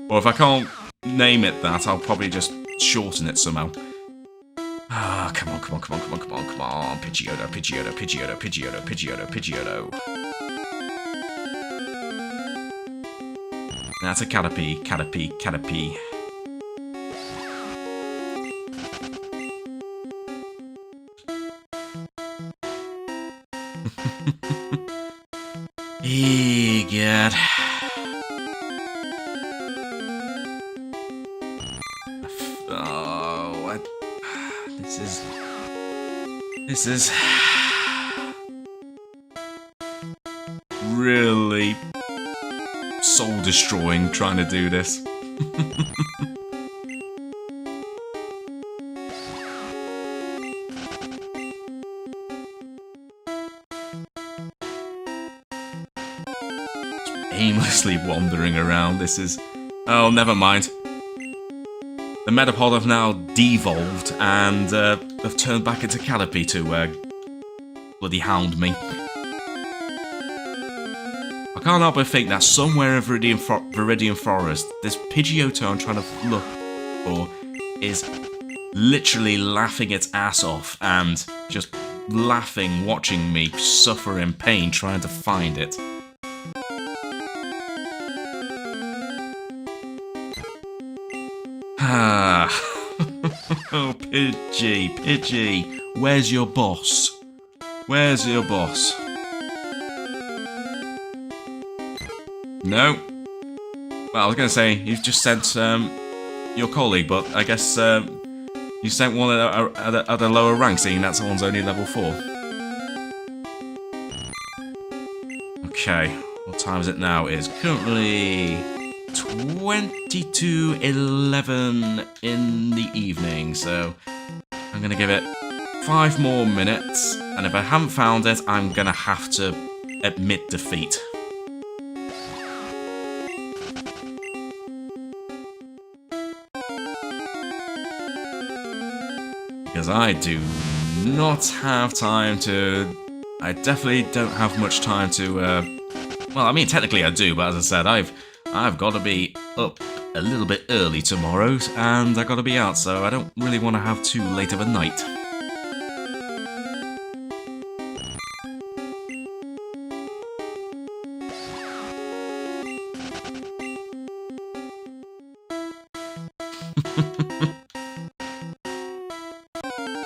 Or if I can't name it that, I'll probably just shorten it somehow. Ah, come on. Pidgeotto, Pidgeotto, Pidgeotto, Pidgeotto, Pidgeotto, Pidgeotto. That's a Caterpie, Caterpie. Egad. Oh, this is really soul-destroying trying to do this. Aimlessly wandering around. This is... Oh, never mind. The Metapod have now devolved and have turned back into Caterpie to bloody hound me. I can't help but think that somewhere in Viridian Forest, this Pidgeotto I'm trying to look for is literally laughing its ass off and just laughing, watching me suffer in pain trying to find it. Ah. Oh, Pidgey, where's your boss? Where's your boss? No. Well, I was going to say, you've just sent your colleague, but I guess you sent one at a lower rank, seeing that someone's only level 4. Okay, what time is it now? It is currently 22:11 in the evening, so I'm going to give it 5 more minutes, and if I haven't found it, I'm going to have to admit defeat. Because I do not have time to... I definitely don't have much time to... well, I mean, technically I do, but as I said, I've got to be up a little bit early tomorrow, and I got to be out, so I don't really want to have too late of a night.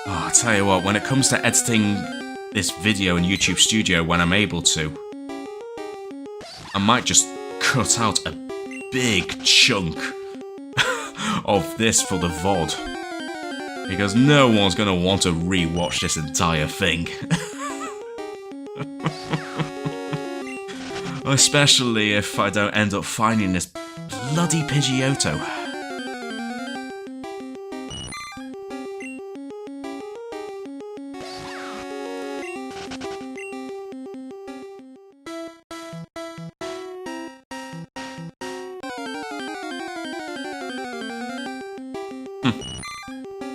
Oh, I tell you what, when it comes to editing this video in YouTube Studio when I'm able to, I might just cut out a big chunk of this for the VOD. Because no one's going to want to re-watch this entire thing. Especially if I don't end up finding this bloody Pidgeotto.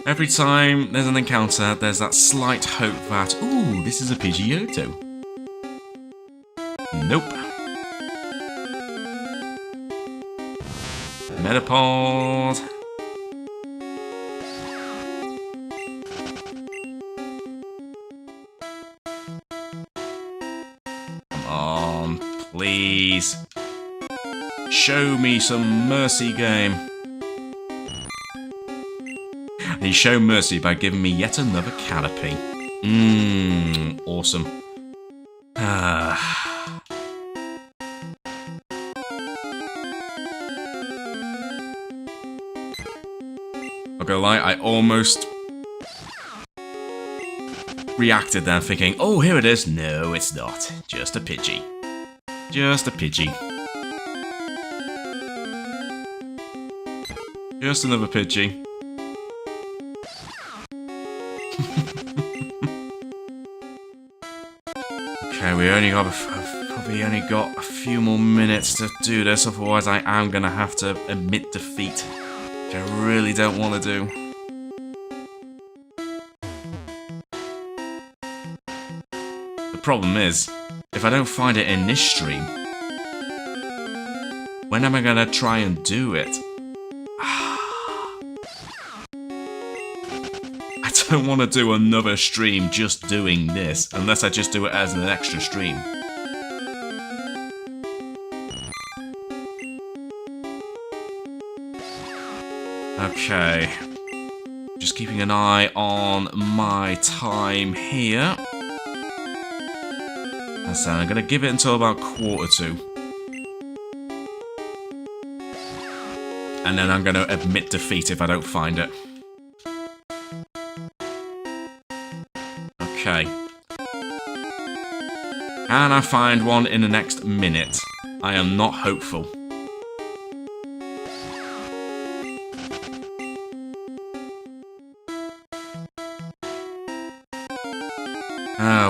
Every time there's an encounter, there's that slight hope that, ooh, this is a Pidgeotto. Nope. Metapod. Come on, please. Show me some mercy, game. And he showed mercy by giving me yet another Caterpie. Awesome. Not gonna lie, I almost reacted then thinking, oh, here it is. No, it's not. Just a Pidgey. Just a Pidgey. Just another Pidgey. Okay, we only got probably only got a few more minutes to do this, otherwise I am gonna have to admit defeat, which I really don't want to do. The problem is, if I don't find it in this stream, when am I gonna try and do it? I don't want to do another stream just doing this, unless I just do it as an extra stream. Okay. Just keeping an eye on my time here. So I'm going to give it until about 1:45. And then I'm going to admit defeat if I don't find it. Okay. Can I find one in the next minute? I am not hopeful.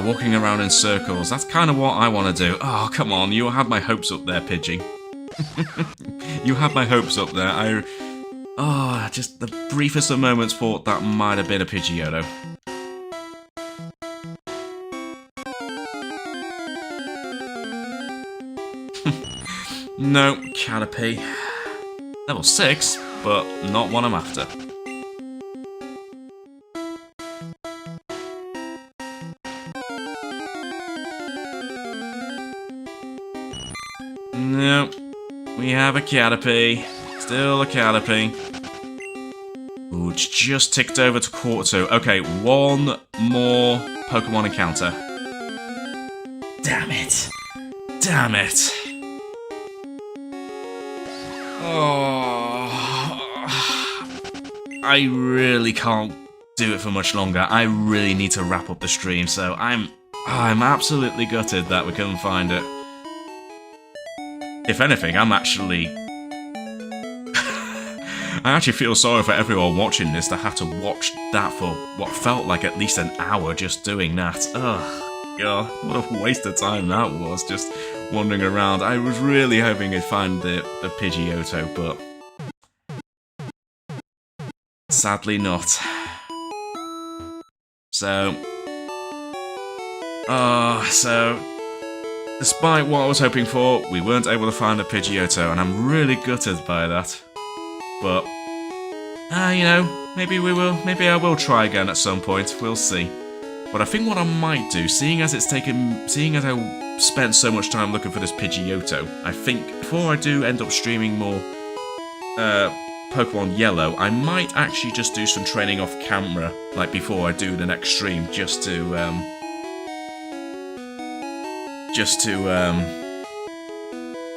Walking around in circles. That's kind of what I want to do. Oh, come on. You had my hopes up there, Pidgey. You had my hopes up there. Just the briefest of moments thought that might have been a Pidgeotto. No, Caterpie. Level 6, but not what I'm after. Nope. We have a Caterpie. Still a Caterpie. Ooh, it's just ticked over to 1:45. Okay, one more Pokemon encounter. Damn it. Damn it. Oh, I really can't do it for much longer. I really need to wrap up the stream, so I'm absolutely gutted that we couldn't find it. If anything, I actually feel sorry for everyone watching this to have to watch that for what felt like at least an hour just doing that. Ugh, God, what a waste of time that was, just wandering around. I was really hoping I'd find the Pidgeotto, but sadly not. So, despite what I was hoping for, we weren't able to find a Pidgeotto, and I'm really gutted by that. But, you know, maybe we will. Maybe I will try again at some point. We'll see. But I think what I might do, seeing as I spent so much time looking for this Pidgeotto, I think before I do end up streaming more Pokemon Yellow, I might actually just do some training off camera, like before I do the next stream, just to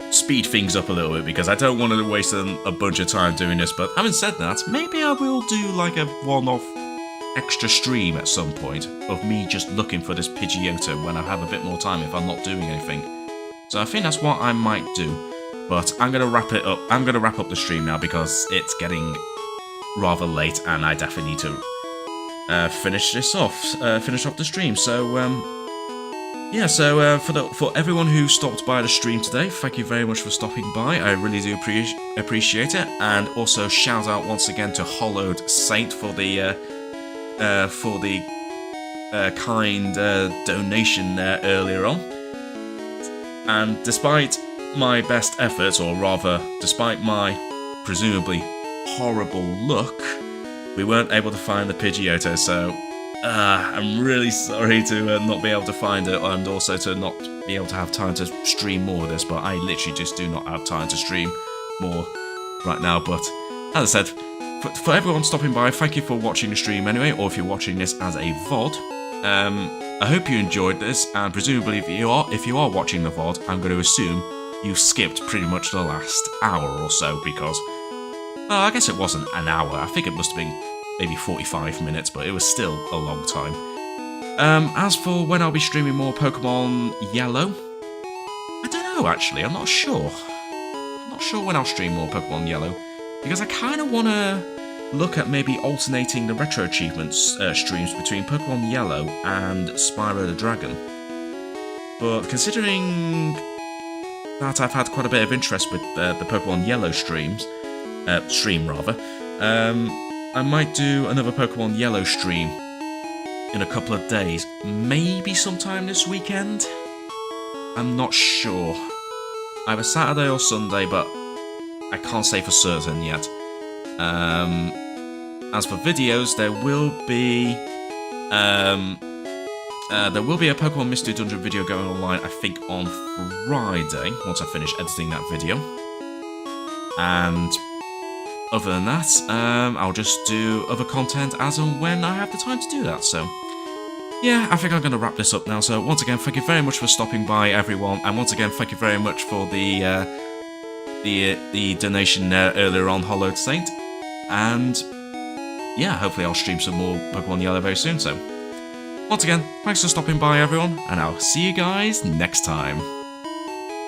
speed things up a little bit, because I don't want to waste a bunch of time doing this. But having said that, maybe I will do like a one-off extra stream at some point of me just looking for this Pidgeotto when I have a bit more time if I'm not doing anything. So I think that's what I might do. But I'm gonna wrap it up. I'm gonna wrap up the stream now because it's getting rather late, and I definitely need to finish off the stream. So yeah. So for everyone who stopped by the stream today, thank you very much for stopping by. I really do appreciate it, and also shout out once again to Hollowed Saint for the kind donation there earlier on. And despite my best efforts, or rather, despite my presumably horrible luck, we weren't able to find the Pidgeotto, so I'm really sorry to not be able to find it, and also to not be able to have time to stream more of this, but I literally just do not have time to stream more right now. But as I said, for everyone stopping by, thank you for watching the stream anyway, or if you're watching this as a VOD. I hope you enjoyed this, and presumably if you are watching the VOD, I'm going to assume you skipped pretty much the last hour or so, because, well, I guess it wasn't an hour. I think it must have been maybe 45 minutes, but it was still a long time. As for when I'll be streaming more Pokemon Yellow, I don't know, actually. I'm not sure. I'm not sure when I'll stream more Pokemon Yellow, because I kind of want to look at maybe alternating the Retro Achievements streams between Pokemon Yellow and Spyro the Dragon. But considering that I've had quite a bit of interest with the Pokemon Yellow stream, I might do another Pokemon Yellow stream in a couple of days, maybe sometime this weekend? I'm not sure. Either Saturday or Sunday, but I can't say for certain yet. As for videos, there will be a Pokemon Mystery Dungeon video going online, I think, on Friday, once I finish editing that video. And other than that, I'll just do other content as and when I have the time to do that. So, yeah, I think I'm going to wrap this up now. So, once again, thank you very much for stopping by, everyone. And once again, thank you very much for the donation earlier on, Hollowed Saint. And yeah, hopefully I'll stream some more Pokemon Yellow very soon. So, once again, thanks for stopping by, everyone, and I'll see you guys next time.